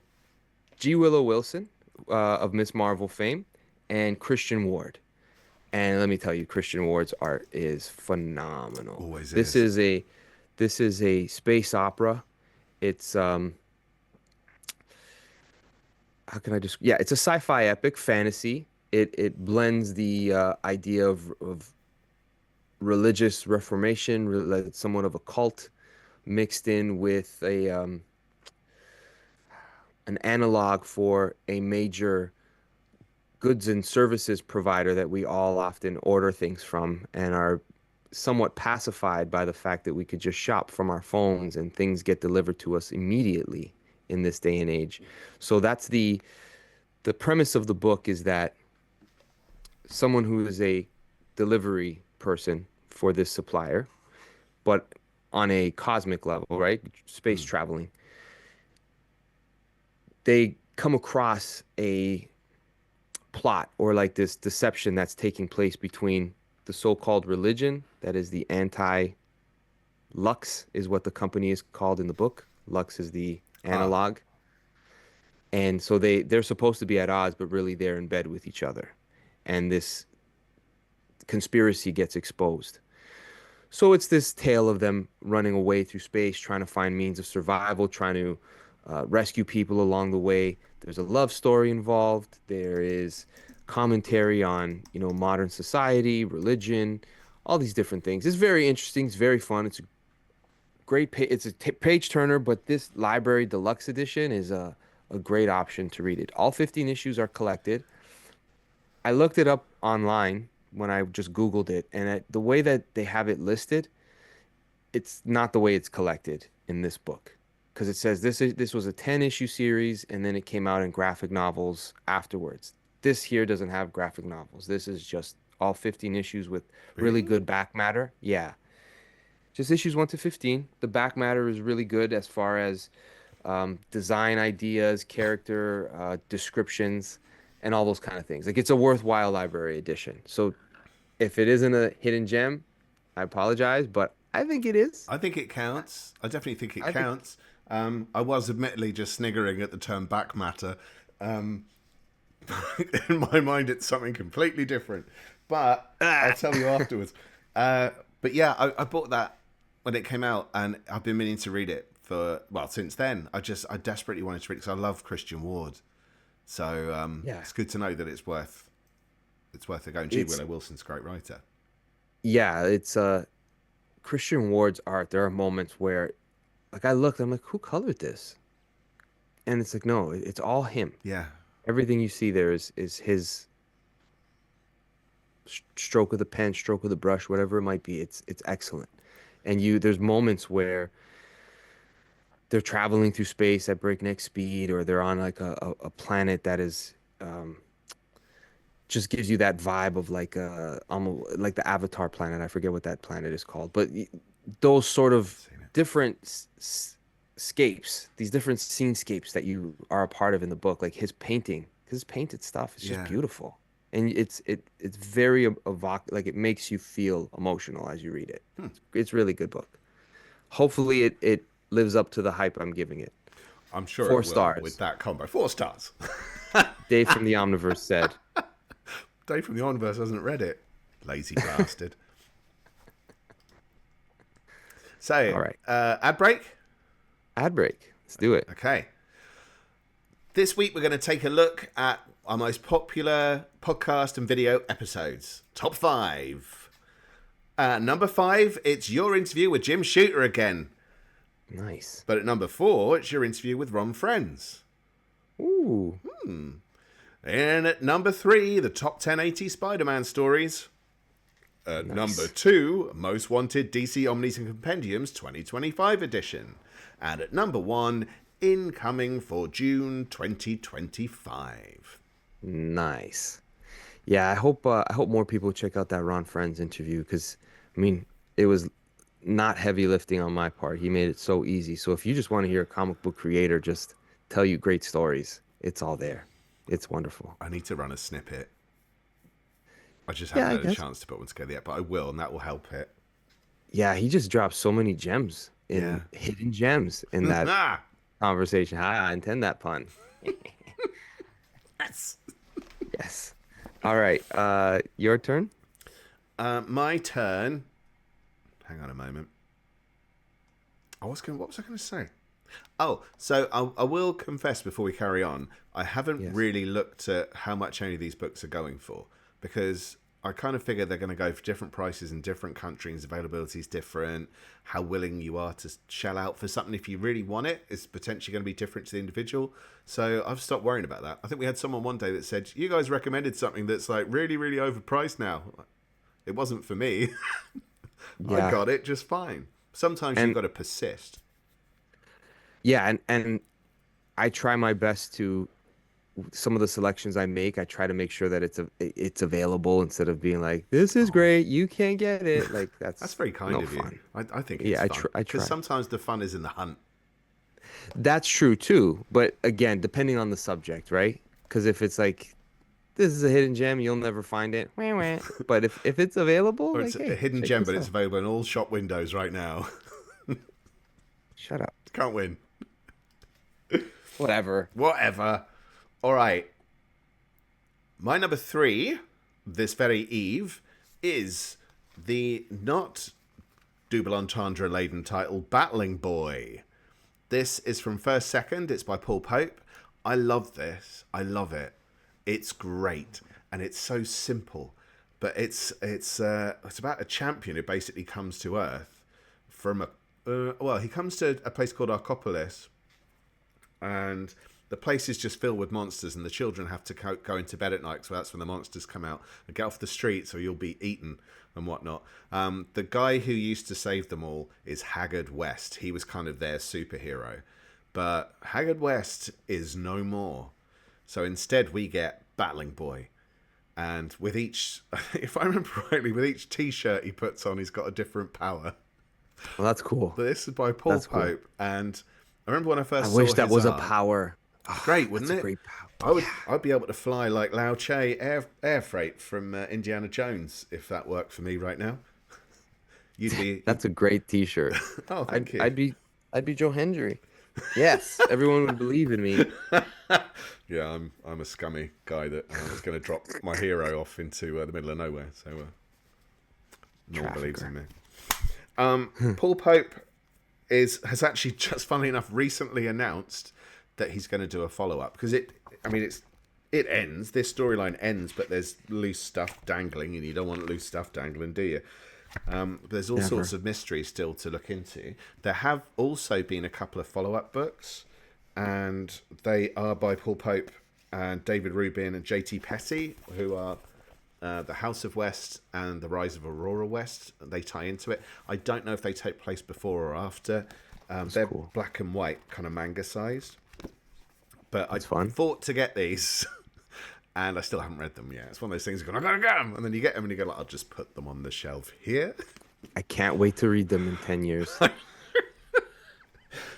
G. Willow Wilson of Miss Marvel fame, and Christian Ward. And let me tell you, Christian Ward's art is phenomenal. Always this is. This is a space opera. It's how can I just it's a sci-fi epic fantasy. It blends the idea of religious reformation, somewhat of a cult, mixed in with an analog for a major goods and services provider that we all often order things from and are somewhat pacified by the fact that we could just shop from our phones and things get delivered to us immediately in this day and age. So that's the premise of the book, is that someone who is a delivery person for this supplier, but on a cosmic level, right? Space traveling. They come across a plot or like this deception that's taking place between the so-called religion, that is the Lux is what the company is called in the book. Lux is the analog. And so they're supposed to be at odds, but really they're in bed with each other. And this conspiracy gets exposed. So it's this tale of them running away through space, trying to find means of survival, trying to rescue people along the way. There's a love story involved. There is commentary on, modern society, religion, all these different things. It's very interesting. It's very fun. It's a it's a page turner, but this library deluxe edition is a great option to read it. All 15 issues are collected. I looked it up online when I just Googled it, and the way that they have it listed, it's not the way it's collected in this book. Because it says this was a 10 issue series, and then it came out in graphic novels afterwards. This here doesn't have graphic novels. This is just all 15 issues with really Really? good back matter. Yeah. Just issues 1 to 15. The back matter is really good as far as design ideas, character descriptions, and all those kind of things. Like it's a worthwhile library edition. So if it isn't a hidden gem, I apologize, but I think it is. I think it counts. I definitely think it I think counts. I was admittedly just sniggering at the term back matter. Um, in my mind, it's something completely different. But I'll tell you afterwards. But yeah, I bought that when it came out, and I've been meaning to read it for, well, since then. I desperately wanted to read it because I love Christian Ward. So yeah. it's good to know that it's worth a go. And G. It's Willow Wilson's a great writer. yeah, it's Christian Ward's art. There are moments where like I looked, I'm like, who colored this? And it's like, no, it's all him. Yeah. Everything you see there is his stroke of the pen, stroke of the brush, whatever it might be. It's excellent. And there's moments where they're traveling through space at breakneck speed, or they're on like a planet that is just gives you that vibe of like almost like the Avatar planet. I forget what that planet is called, but those sort of Seen it. different scapes, these different scenescapes that you are a part of in the book, like his painted stuff is just Yeah. beautiful, and it's very like it makes you feel emotional as you read it. It's really good book. Hopefully, it lives up to the hype I'm giving it. I'm sure Four it will with stars. that combo. 4 stars. Dave from the Omniverse said. Dave from the Universe hasn't read it. Lazy bastard. So, All right, ad break? ad break. Let's do it. Okay. This week we're going to take a look at our most popular podcast and video episodes. Top 5. Number 5, it's your interview with Jim Shooter again. Nice. But at number 4, it's your interview with Ron Friends. Ooh. And at number 3, the top 10 80 Spider-Man stories. At Nice. number 2, Most Wanted DC Omnis and Compendiums 2025 edition. And at number 1, incoming for June 2025. Nice. Yeah, I hope more people check out that Ron Friends interview because I mean, it was not heavy lifting on my part. He made it so easy. So if you just want to hear a comic book creator just tell you great stories, it's all there. It's wonderful. I need to run a snippet. I just Yeah, haven't I had a guess. chance to put one together yet, but I will, and that will help it. Yeah, he just dropped so many gems Yeah. in hidden gems in that Ah! conversation. I intend that pun. Yes. Yes. All right. Your turn. My turn. Hang on a moment. What was I going to say? Oh, so I will confess before we carry on, I haven't Yes. really looked at how much any of these books are going for because I kind of figure they're going to go for different prices in different countries. Availability is different. How willing you are to shell out for something if you really want it is potentially going to be different to the individual. So I've stopped worrying about that. I think we had someone one day that said, you guys recommended something that's like really, really overpriced now. It wasn't for me. I Yeah. got it just fine. Sometimes you've And got to persist. yeah, and I try my best to some of the selections I make, I try to make sure that it's available instead of being like, this is Oh, great, you can't get it. Like that's that's very kind no of you. fun. I think it's Yeah, fun I because try. sometimes the fun is in the hunt. That's true too. But again, depending on the subject, right? Because if it's like this is a hidden gem, you'll never find it. Wah, wah. But if it's available, Or like it's a hey, hidden check gem, this but it's out. available in all shop windows right now. Shut up. Can't win. Whatever. Whatever. All right. My number 3, this very eve, is the not double entendre laden title Battling Boy. This is from First Second. It's by Paul Pope. I love this. I love it. It's great. And it's so simple. but it's about a champion who basically comes to Earth from a well, he comes to a place called Arcopolis, and the place is just filled with monsters, and the children have to go into bed at night, so that's when the monsters come out and get off the streets, or you'll be eaten and whatnot. The guy who used to save them all is Haggard West. He was kind of their superhero, but Haggard West is no more. So instead, we get Battling Boy. And with each, if I remember rightly, with each T-shirt he puts on, he's got a different power. Well, that's cool. But this is by Paul That's cool. Pope, and I remember when I first I saw wish that his was a art, power. great, wouldn't That's it? a great power. I'd be able to fly like Lao Che air freight from Indiana Jones if that worked for me right now. You'd be. That's a great T-shirt. Oh, thank you. I'd be Joe Hendry. Yes, everyone would believe in me. Yeah, I'm a scummy guy that was going to drop my hero off into the middle of nowhere. So no one believes in me. Paul Pope has actually just, funnily enough, recently announced that he's going to do a follow up because it ends. This storyline ends, but there's loose stuff dangling, and you don't want loose stuff dangling, do you? There's all sorts of mysteries still to look into. There have also been a couple of follow-up books, and they are by Paul Pope and David Rubin and J.T. Petty, who are The House of West and The Rise of Aurora West. They tie into it. I don't know if they take place before or after. They're cool. Black and white, kind of manga-sized. But I thought to get these... And I still haven't read them yet. It's one of those things you go, I gotta get them. And then you get them and you go, like, I'll just put them on the shelf here. I can't wait to read them in 10 years.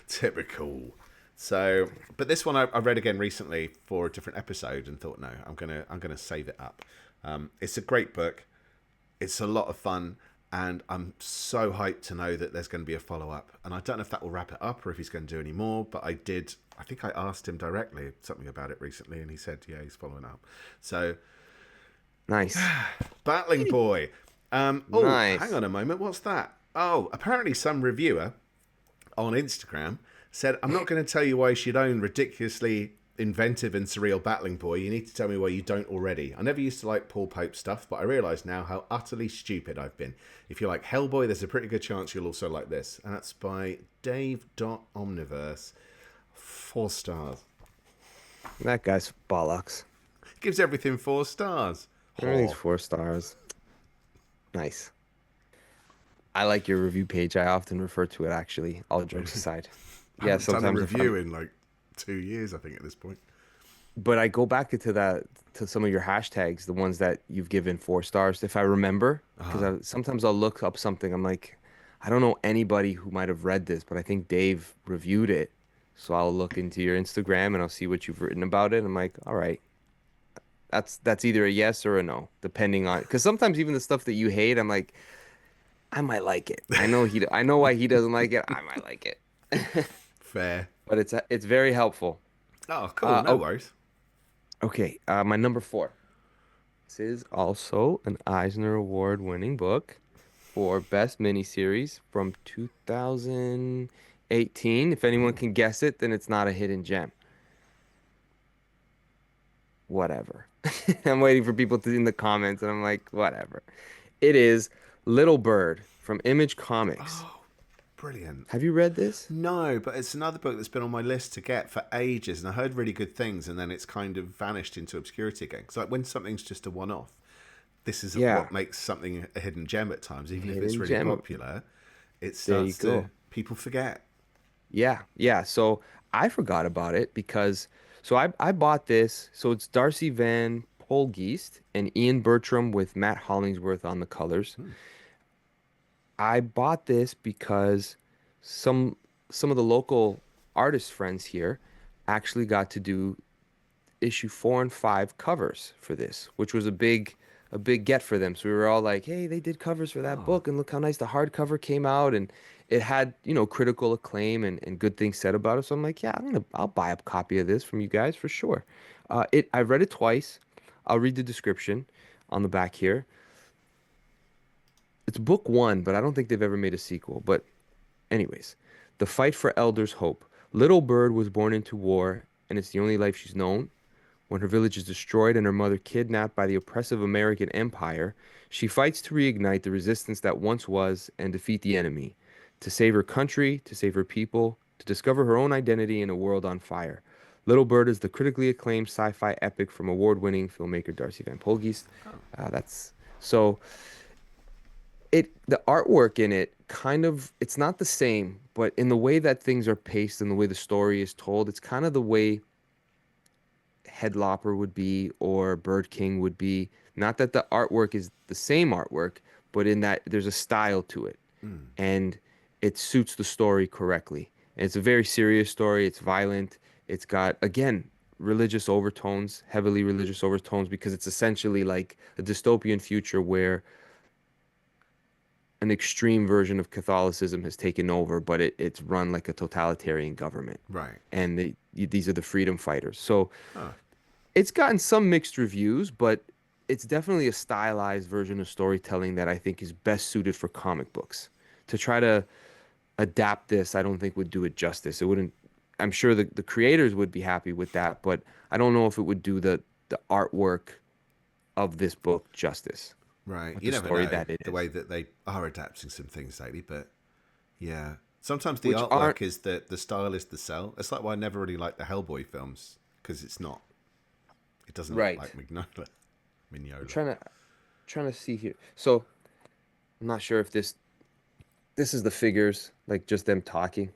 Typical. So, but this one I read again recently for a different episode and thought, no, I'm gonna save it up. It's a great book. It's a lot of fun. And I'm so hyped to know that there's going to be a follow-up. And I don't know if that will wrap it up or if he's going to do any more. But I think I asked him directly something about it recently. And he said, yeah, he's following up. So, nice. Battling Boy. Nice. Hang on a moment. What's that? Oh, apparently some reviewer on Instagram said, I'm not going to tell you why you should own ridiculously inventive and surreal Battling Boy. You need to tell me why you don't already. I never used to like Paul Pope stuff, but I realise now how utterly stupid I've been. If you like Hellboy, there's a pretty good chance you'll also like this. And that's by Dave.Omniverse. 4 stars. That guy's bollocks. Gives everything 4 stars. Everything's 4 stars. Nice. I like your review page. I often refer to it, actually, all jokes aside. I haven't done a review in like 2 years, I think, at this point. But I go back to some of your hashtags, the ones that you've given 4 stars, if I remember. Because sometimes I'll look up something. I'm like, I don't know anybody who might have read this, but I think Dave reviewed it. So I'll look into your Instagram and I'll see what you've written about it. I'm like, all right, that's either a yes or a no, depending on. Because sometimes even the stuff that you hate, I'm like, I might like it. I know why he doesn't like it. I might like it. Fair. But it's very helpful. Oh, cool. No worries. Okay, my number 4. This is also an Eisner Award-winning book for Best Miniseries from 2018. If anyone can guess it, then it's not a hidden gem. Whatever. I'm waiting for people to in the comments, and I'm like, whatever. It is Little Bird from Image Comics. Oh, brilliant. Have you read this? No, but it's another book that's been on my list to get for ages, and I heard really good things, and then it's kind of vanished into obscurity again. Because like when something's just a one-off, this is what makes something a hidden gem at times. Even if it's really popular, it starts to people forget. Yeah. So I forgot about it because I bought this. So it's Darcy Van Polgeest and Ian Bertram with Matt Hollingsworth on the colors. I bought this because some of the local artist friends here actually got to do issue 4 and 5 covers for this, which was a big get for them. So we were all like, hey, they did covers for that book, and look how nice the hardcover came out, and it had, critical acclaim and good things said about it. So I'm like, yeah, I'll buy a copy of this from you guys for sure. I've read it twice. I'll read the description on the back here. It's book 1, but I don't think they've ever made a sequel. But anyways, the fight for Elder's hope. Little Bird was born into war, and it's the only life she's known. When her village is destroyed and her mother kidnapped by the oppressive American Empire, she fights to reignite the resistance that once was and defeat the enemy, to save her country, to save her people, to discover her own identity in a world on fire. Little Bird is the critically acclaimed sci-fi epic from award-winning filmmaker Darcy Van Polgeest. Oh, That's so the artwork in it kind of it's not the same, but in the way that things are paced and the way the story is told, it's kind of the way Headlopper would be or Bird King would be. Not that the artwork is the same artwork, but in that there's a style to it mm, and it suits the story correctly. And it's a very serious story. It's violent. It's got, again, religious overtones, heavily religious overtones, because it's essentially like a dystopian future where an extreme version of Catholicism has taken over, but it's run like a totalitarian government. right. And these are the freedom fighters. So Huh. it's gotten some mixed reviews, but it's definitely a stylized version of storytelling that I think is best suited for comic books. To try to adapt this, I don't think would do it justice. It wouldn't, I'm sure the creators would be happy with that, but I don't know if it would do the artwork of this book justice Right. with You the never story know that it the is. way that they are adapting some things lately, but yeah. Sometimes the Which aren't artwork is the style is the sell. It's like why I never really liked the Hellboy films because it's not. It doesn't look right. like Mignola. I'm Mignola. trying to see here. So I'm not sure if this is the figures, like just them talking.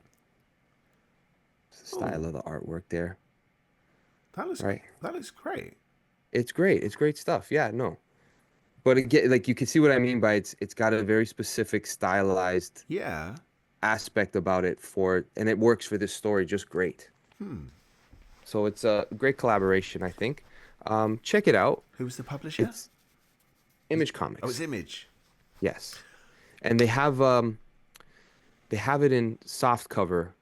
It's the style Oh, of the artwork there, that looks right? that looks great. It's great. It's great stuff. Yeah, no. But again, like you can see what I mean by it's got a very specific stylized Yeah. aspect about it and it works for this story just great. Hmm. So it's a great collaboration, I think. Check it out. Who was the publisher? It's Was Image it? Oh, it's Comics. Image. Yes. And they have it in soft cover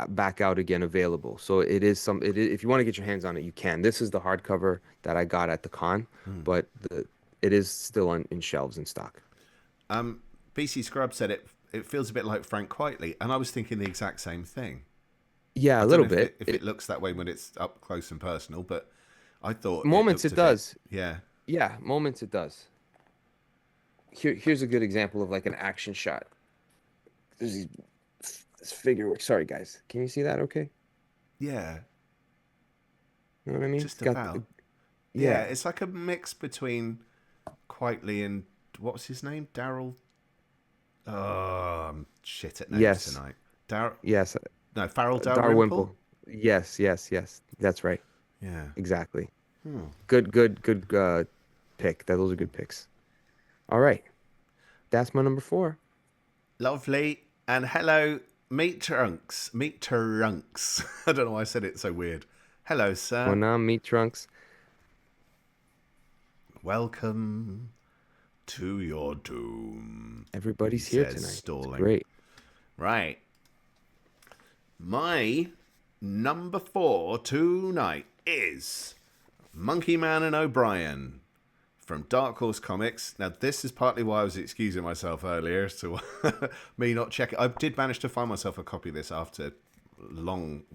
back out again available. So if you want to get your hands on it, you can. This is the hardcover that I got at the con, Hmm. but it is still in shelves in stock. BC Scrub said it feels a bit like Frank Quitely, and I was thinking the exact same thing. Yeah, I a don't little know bit. if it looks that way when it's up close and personal, but I thought it Moments looked it a bit. does. Yeah. Yeah, moments it does. Here's a good example of like an action shot. There's this figure work. Sorry, guys. Can you see that? Okay. Yeah. You know what I mean? Just It's got about. Yeah, yeah. it's like a mix between Quitely and what was his name? Daryl. Oh, I'm shit at names Yes. tonight. Daryl. Yes. No, Farrell Dalrymple. Darwimple. Yes. Yes. Yes. That's right. Yeah. Exactly. Hmm. Good pick. Those are good picks. All right. That's my number 4. Lovely. And hello, Meat Trunks. Meat Trunks. I don't know why I said it so weird. Hello, sir. When I'm meat trunks. Welcome to your doom, he Everybody's here says, tonight. It's stalling. great. Right. My number 4 tonight is Monkey Man and O'Brien from Dark Horse Comics. Now, this is partly why I was excusing myself earlier as to me not checking. I did manage to find myself a copy of this after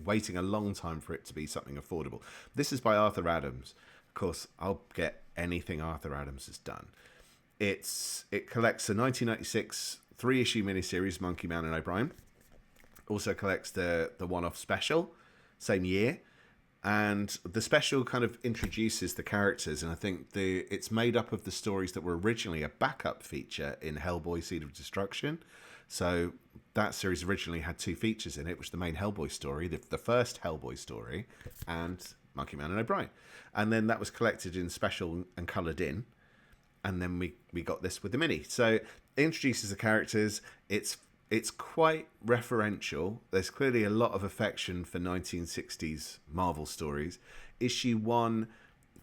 waiting a long time for it to be something affordable. This is by Arthur Adams. Of course, I'll get anything Arthur Adams has done. It collects the 1996 3-issue miniseries Monkey Man and O'Brien. Also collects the one-off special, same year. And the special kind of introduces the characters, and I think it's made up of the stories that were originally a backup feature in Hellboy: Seed of Destruction. So that series originally had 2 features in it, which was the main Hellboy story, the first Hellboy story, and Monkey Man and O'Brien. And then that was collected in special and coloured in, and then we got this with the mini. So it introduces the characters. It's quite referential. There's clearly a lot of affection for 1960s Marvel stories. Issue 1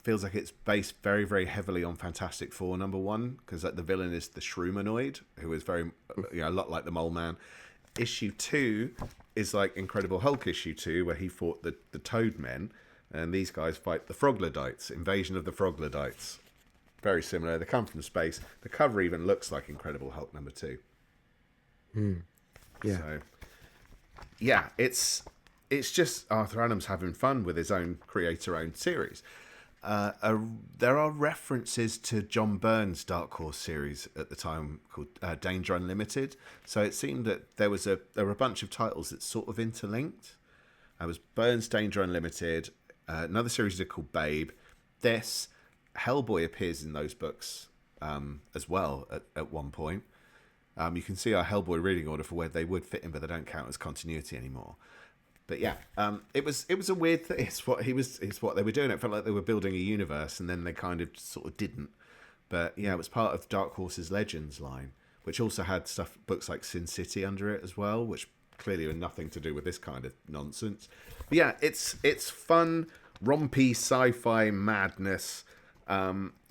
feels like it's based very, very heavily on Fantastic Four *1, because like the villain is the Shroomanoid, who is very, a lot like the Mole Man. Issue 2 is like Incredible Hulk issue 2, where he fought the Toad Men, and these guys fight the Froglodites, Invasion of the Froglodites. Very similar. They come from space. The cover even looks like Incredible Hulk #2. Yeah. So, yeah, it's just Arthur Adams having fun with his own creator-owned series. there are references to John Byrne's Dark Horse series at the time called Danger Unlimited. So it seemed that there were a bunch of titles that sort of interlinked. There was Byrne's Danger Unlimited, another series they called Babe. This Hellboy appears in those books as well at one point. You can see our Hellboy reading order for where they would fit in, but they don't count as continuity anymore. But yeah, it was a weird thing. It's what they were doing. It felt like they were building a universe, and then they kind of sort of didn't. But yeah, it was part of Dark Horse's Legends line, which also had books like Sin City under it as well, which clearly were nothing to do with this kind of nonsense. But yeah, it's fun, rompy sci-fi madness.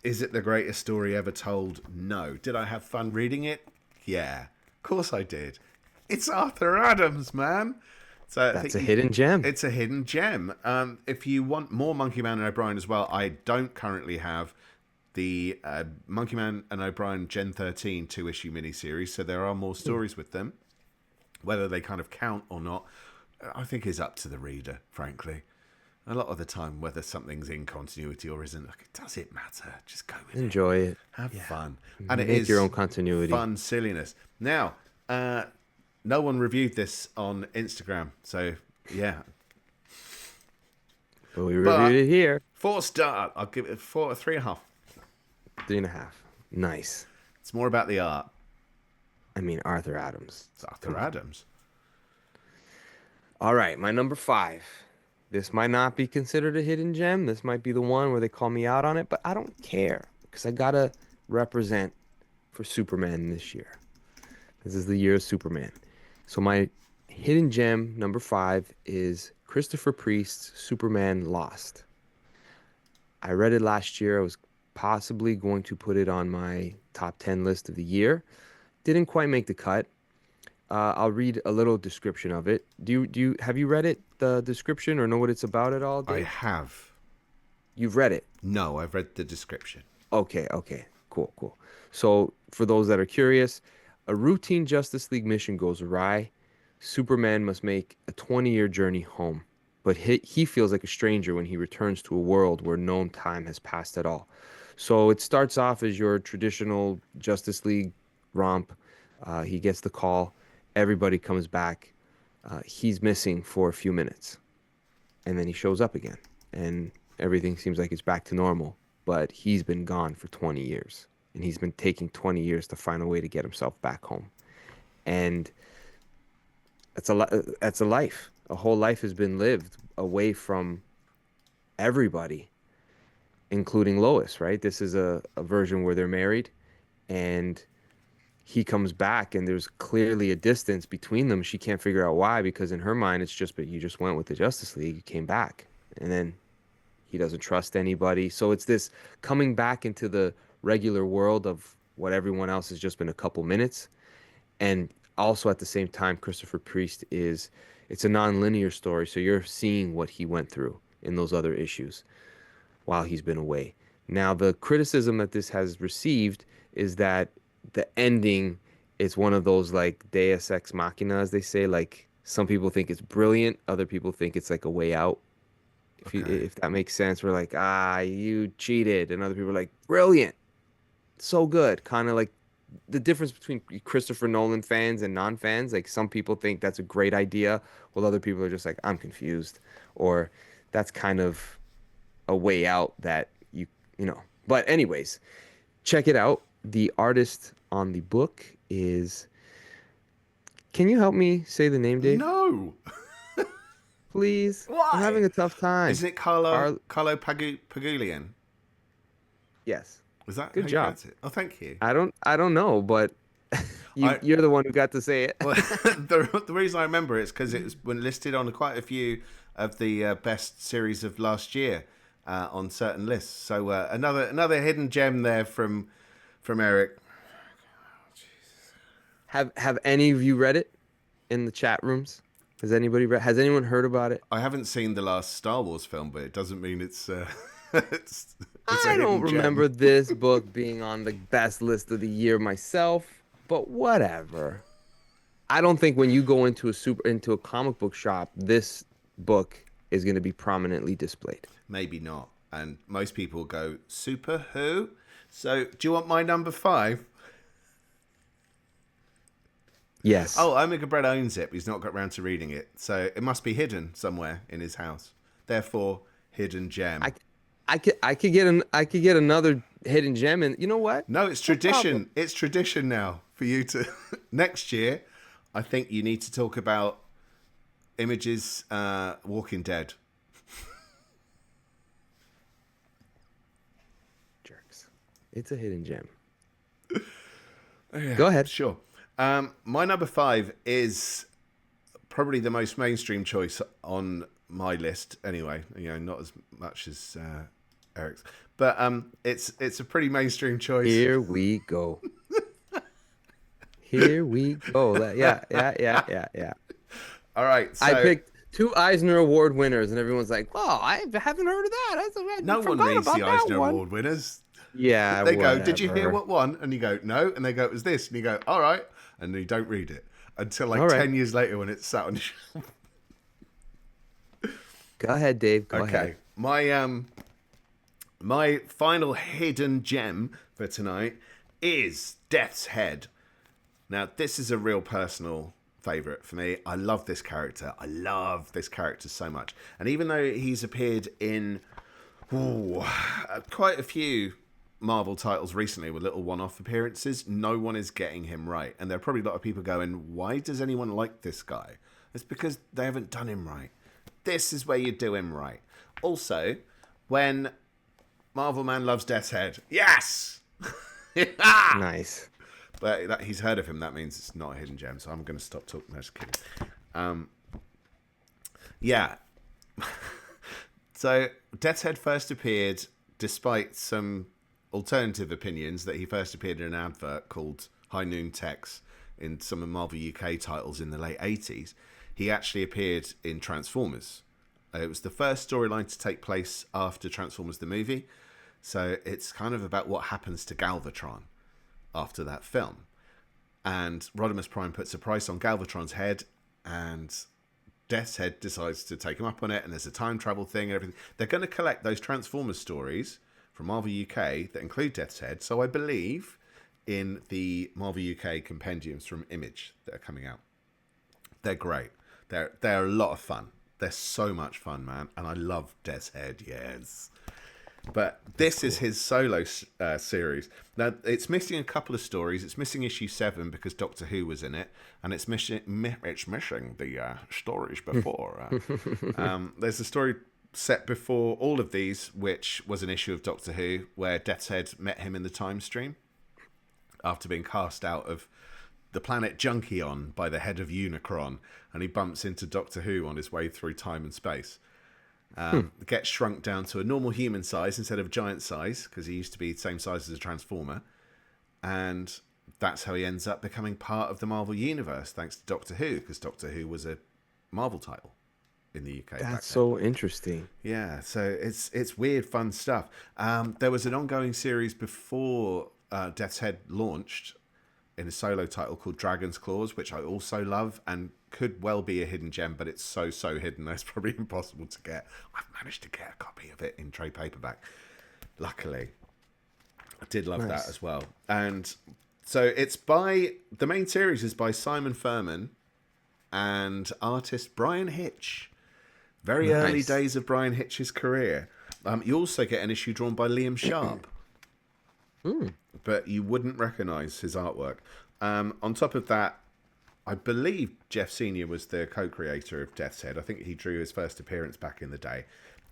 Is it the greatest story ever told? No. Did I have fun reading it? Yeah, of course I did. It's Arthur Adams, man. So That's a hidden gem. It's a hidden gem. If you want more Monkey Man and O'Brien as well, I don't currently have the Monkey Man and O'Brien Gen 13 two-issue miniseries, so there are more stories with them. Whether they kind of count or not, I think is up to the reader, frankly. A lot of the time, whether something's in continuity or isn't, does it matter? Just go with Enjoy it. Have fun. And Make it is your own continuity. Fun silliness. Now, no one reviewed this on Instagram, so yeah. But we reviewed it here. 4-star. I'll give it 3.5. 3.5. Nice. It's more about the art. I mean, Arthur Adams. It's Arthur Adams. All right, my number 5. This might not be considered a hidden gem. This might be the one where they call me out on it, but I don't care because I gotta represent for Superman this year. This is the year of Superman. So my hidden gem number 5 is Christopher Priest's Superman Lost. I read it last year. I was possibly going to put it on my top 10 list of the year. Didn't quite make the cut. I'll read a little description of it. Have you read it, the description, or know what it's about at all, Dave? I have. You've read it? No, I've read the description. Okay. Cool. So for those that are curious, a routine Justice League mission goes awry. Superman must make a 20-year journey home, but he feels like a stranger when he returns to a world where no time has passed at all. So it starts off as your traditional Justice League romp. He gets the call. Everybody comes back. He's missing for a few minutes. And then he shows up again. And everything seems like it's back to normal. But he's been gone for 20 years. And he's been taking 20 years to find a way to get himself back home. And that's a life. A whole life has been lived away from everybody, including Lois, right? This is a version where they're married. And he comes back and there's clearly a distance between them. She can't figure out why, because in her mind it's just, but you just went with the Justice League, you came back, and then he doesn't trust anybody. So it's this coming back into the regular world of what everyone else has just been a couple minutes. And also at the same time, Christopher Priest it's a non-linear story, so you're seeing what he went through in those other issues while he's been away. Now, the criticism that this has received is that the ending is one of those like Deus Ex Machina, as they say. Like, some people think it's brilliant, other people think it's like a way out. If that makes sense, we're like, you cheated, and other people are like, brilliant, so good. Kind of like the difference between Christopher Nolan fans and non-fans. Like, some people think that's a great idea, while other people are just like, I'm confused, or that's kind of a way out that you know. But anyways, check it out. The artist on the book is... Can you help me say the name, Dave? No. Please. Why? I'm having a tough time. Isn't it Carlo Pagulian? Yes. Was that Good how you job. pronounce it? Oh, thank you. I don't know, but you're the one who got to say it. Well, the reason I remember it is because it was listed on quite a few of the best series of last year on certain lists. So another hidden gem there from Eric. Have any of you read it in the chat rooms? Has anyone heard about it? I haven't seen the last Star Wars film, but it doesn't mean it's I don't remember this book being on the best list of the year myself, but whatever. I don't think when you go into a comic book shop, this book is going to be prominently displayed. Maybe not. And most people go, Super who? So, do you want my number 5? Yes. Oh, Omega Bread owns it, but he's not got round to reading it. So it must be hidden somewhere in his house. Therefore, hidden gem. I, I could get another hidden gem, and you know what? No, it's No problem. tradition. It's tradition now for you to... Next year, I think you need to talk about Image's Walking Dead. Jerks. It's a hidden gem. Yeah, Go ahead. sure. My number 5 is probably the most mainstream choice on my list. Anyway, not as much as Eric's, but it's a pretty mainstream choice. Here we go. Here we go. Yeah. All right, so I picked 2 Eisner Award winners, and everyone's like, "Oh, I haven't heard of that. I no one forgot reads about the that Eisner one." Award winners. Yeah, They go, "Did you hear whatever. what won?" And you go, "No," and they go, "It was this," and you go, "All right," and you don't read it until like All right. 10 years later when it's sat on your shelf. Go ahead, Dave. Go Okay, ahead. my final hidden gem for tonight is Death's Head. Now, this is a real personal favorite for me. I love this character. I love this character so much. And even though he's appeared in quite a few Marvel titles recently with little one-off appearances, no one is getting him right. And there are probably a lot of people going, why does anyone like this guy? It's because they haven't done him right. This is where you do him right. Also, when Marvel Man loves Death's Head, yes! Nice. But he's heard of him. That means it's not a hidden gem. So I'm going to stop talking. No, just kidding. Yeah. So Death's Head first appeared, despite some alternative opinions, that he first appeared in an advert called High Noon Tex in some of Marvel UK titles in the late 80s. He actually appeared in Transformers. It was the first storyline to take place after Transformers the movie. So it's kind of about what happens to Galvatron after that film. And Rodimus Prime puts a price on Galvatron's head, and Death's Head decides to take him up on it, and there's a time travel thing and everything. They're going to collect those Transformers stories from Marvel UK that include Death's Head, so I believe in the Marvel UK compendiums from Image that are coming out. They're great. They're a lot of fun. They're so much fun, man, and I love Death's Head, yes. But this is his solo series. Now, it's missing a couple of stories. It's missing issue 7 because Doctor Who was in it, and it's missing the stories before. There's a story set before all of these, which was an issue of Doctor Who, where Death's Head met him in the time stream after being cast out of the planet Junkion by the head of Unicron, and he bumps into Doctor Who on his way through time and space. Gets shrunk down to a normal human size instead of giant size, because he used to be the same size as a Transformer, and that's how he ends up becoming part of the Marvel Universe, thanks to Doctor Who, because Doctor Who was a Marvel title in the UK. That's so interesting. Yeah, so it's weird, fun stuff. There was an ongoing series before Death's Head launched in a solo title called Dragon's Claws, which I also love and could well be a hidden gem, but it's so hidden that it's probably impossible to get. I've managed to get a copy of it in trade paperback, luckily. I did love that as well. And so the main series is by Simon Furman and artist Brian Hitch. Very early days of Brian Hitch's career. You also get an issue drawn by Liam Sharp. But you wouldn't recognise his artwork. On top of that, I believe Jeff Senior was the co-creator of Death's Head. I think he drew his first appearance back in the day.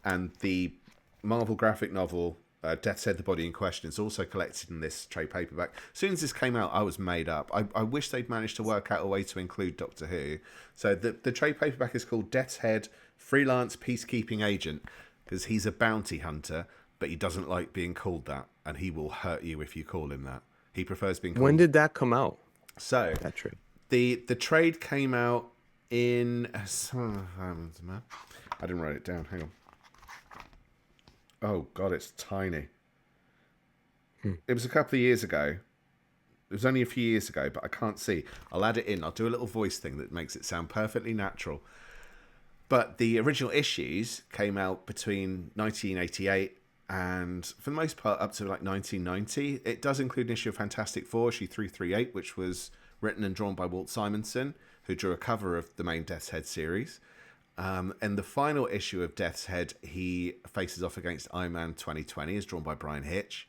And the Marvel graphic novel, Death's Head, The Body in Question, is also collected in this trade paperback. As soon as this came out, I was made up. I wish they'd managed to work out a way to include Doctor Who. So the trade paperback is called Death's Head, Freelance Peacekeeping Agent, because he's a bounty hunter, but he doesn't like being called that, and he will hurt you if you call him that. He prefers being called... When did that come out? So, That trade. the trade came out in... I didn't write it down. Hang on. Oh, God, it's tiny. It was a couple of years ago. It was only a few years ago, but I can't see. I'll add it in. I'll do a little voice thing that makes it sound perfectly natural. But the original issues came out between 1988 and for the most part up to like 1990. It does include an issue of Fantastic Four, issue 338, which was written and drawn by Walt Simonson, who drew a cover of the main Death's Head series. In the final issue of Death's Head, he faces off against Iron Man 2020, is drawn by Brian Hitch,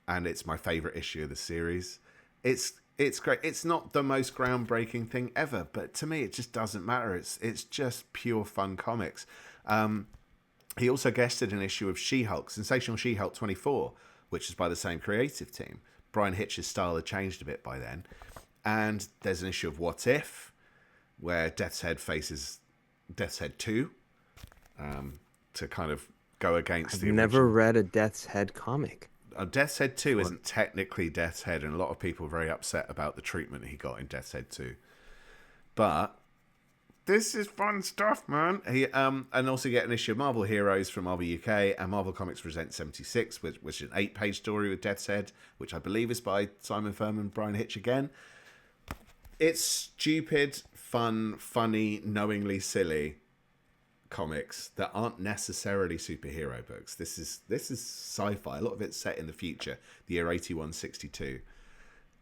and it's my favorite issue of the series. It's great. It's not the most groundbreaking thing ever, but to me, it just doesn't matter. It's just pure fun comics. He also guested an issue of She-Hulk, Sensational She-Hulk 24, which is by the same creative team. Brian Hitch's style had changed a bit by then. And there's an issue of What If, where Death's Head faces Death's Head 2 to kind of go against the original. I've never read a Death's Head comic. Death's Head 2 isn't technically Death's Head, and a lot of people are very upset about the treatment he got in Death's Head 2. But this is fun stuff, man. He and also get an issue of Marvel Heroes from Marvel UK, and Marvel Comics Presents 76, which is an 8-page story with Death's Head, which I believe is by Simon Furman and Brian Hitch again. It's stupid, fun, funny, knowingly silly comics that aren't necessarily superhero books. This is sci-fi. A lot of it's set in the future, the year 8162.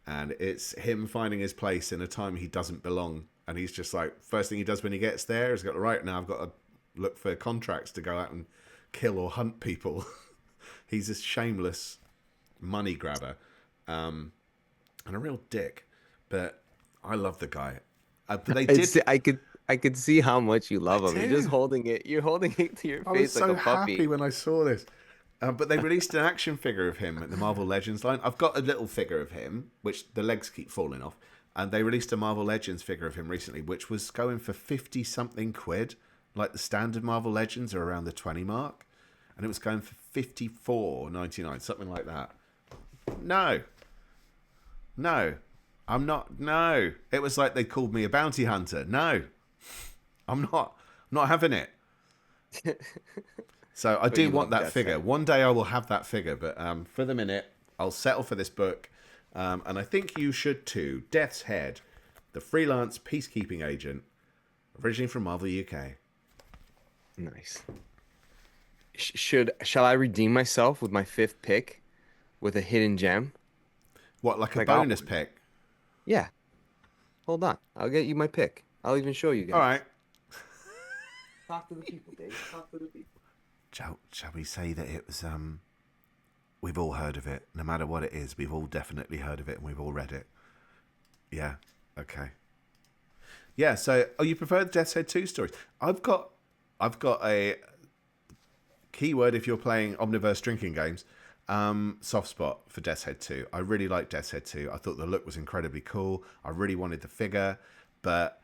And it's him finding his place in a time he doesn't belong. And he's just like, first thing he does when he gets there is go, right, now I've got to look for contracts to go out and kill or hunt people. He's a shameless money grabber and a real dick. But I love the guy. But they did. I could see how much you love him. You're just holding it. You're holding it to your face like a puppy. I was so happy when I saw this. But they released an action figure of him at the Marvel Legends line. I've got a little figure of him, which the legs keep falling off. And they released a Marvel Legends figure of him recently, which was going for 50-something quid. Like the standard Marvel Legends are around the 20 mark. And it was going for $54.99, something like that. No. I'm not. No. It was like they called me a bounty hunter. No. I'm not having it. So I do want that figure. Head. One day I will have that figure, but for the minute, I'll settle for this book. And I think you should too. Death's Head, the freelance peacekeeping agent, originally from Marvel UK. Nice. Shall I redeem myself with my 5th pick with a hidden gem? What, like a bonus pick? Yeah. Hold on. I'll get you my pick. I'll even show you guys. All right. Talk to the people, Dave. Talk to the people. Shall we say that it was we've all heard of it, no matter what it is. We've all definitely heard of it, and we've all read it. Yeah. Okay. Yeah. So, you prefer the Death's Head 2 stories? I've got a keyword if you're playing Omniverse drinking games. Soft spot for Death's Head 2. I really liked Death's Head 2. I thought the look was incredibly cool. I really wanted the figure, but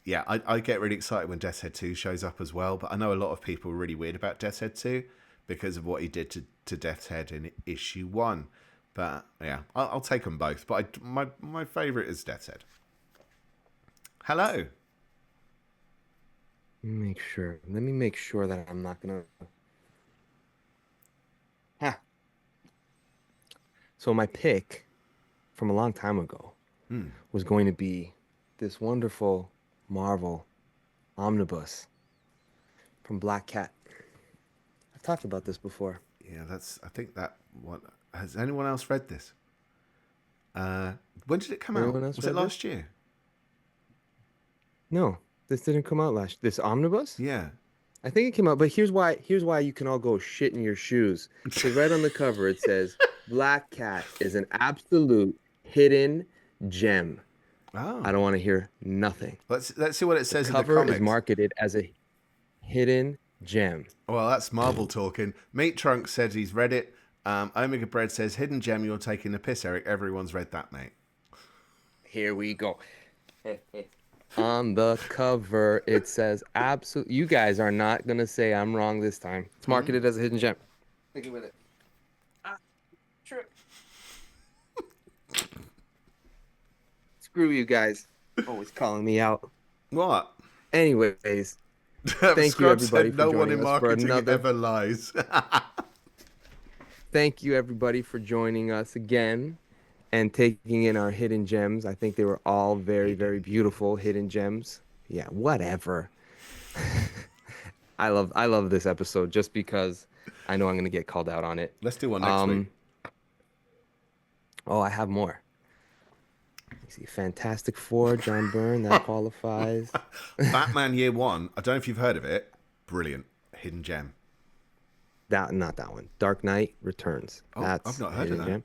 yeah, I get really excited when Death's Head 2 shows up as well. But I know a lot of people are really weird about Death's Head 2 because of what he did to Death's Head in issue 1. But yeah, I'll take them both. But my favourite is Death's Head. Hello. Let me make sure that I'm not gonna. So my pick from a long time ago was going to be this wonderful Marvel omnibus from Black Cat. I've talked about this before. Yeah, I think that one. Has anyone else read this? When did it come out? Was it last year? No, this didn't come out this omnibus? Yeah. I think it came out, but here's why you can all go shit in your shoes. Because right on the cover it says Black Cat is an absolute hidden gem. Oh. I don't want to hear nothing. Let's see what it says in the comics. The cover is marketed as a hidden gem. Well, that's Marvel talking. Meat Trunk said he's read it. Omega Bread says, hidden gem, you're taking the piss, Eric. Everyone's read that, mate. Here we go. On the cover, it says, absolute. You guys are not going to say I'm wrong this time. It's marketed as a hidden gem. Take it with it. Trip. Screw you guys. Always calling me out. What? Anyways, thank you everybody for joining us for another. Ever lies. Thank you everybody for joining us again and taking in our hidden gems. I think they were all very, very beautiful hidden gems. Yeah, whatever. I love this episode just because I know I'm gonna get called out on it. Let's do one next week. Oh, I have more. You see, Fantastic Four, John Byrne, that qualifies. Batman Year One. I don't know if you've heard of it. Brilliant. Hidden gem. Not that one. Dark Knight Returns. Oh, I've That's not a heard of hidden that. gem.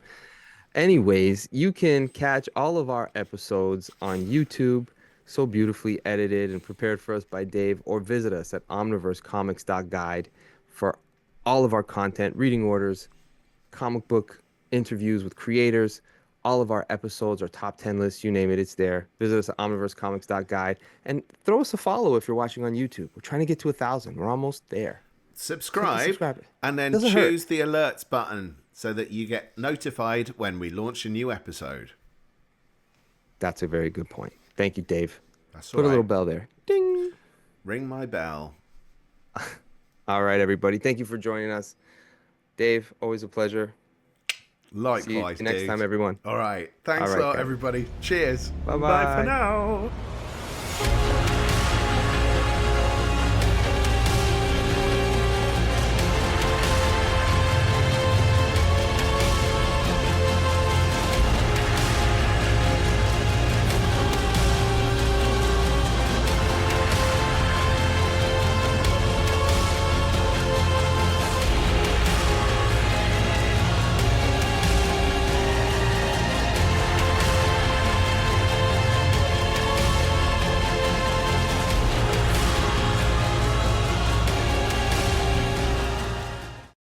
Anyways, you can catch all of our episodes on YouTube, so beautifully edited and prepared for us by Dave, or visit us at omniversecomics.guide for all of our content, reading orders, comic book interviews with creators, all of our episodes, our top 10 lists, you name it, it's there. Visit us at omniversecomics.guide and throw us a follow if you're watching on YouTube. We're trying to get to 1,000. We're almost there. Click the Subscribe subscribe. and then Doesn't hurt. choose the alerts button so that you get notified when we launch a new episode. That's a very good point. Thank you, Dave. That's all Put a little right. bell there. Ding. Ring my bell. All right, everybody. Thank you for joining us. Dave, always a pleasure. Likewise, See you next dude. time, everyone. All right. Thanks All a right, lot, guys. everybody. Cheers. Bye-bye. Bye for now.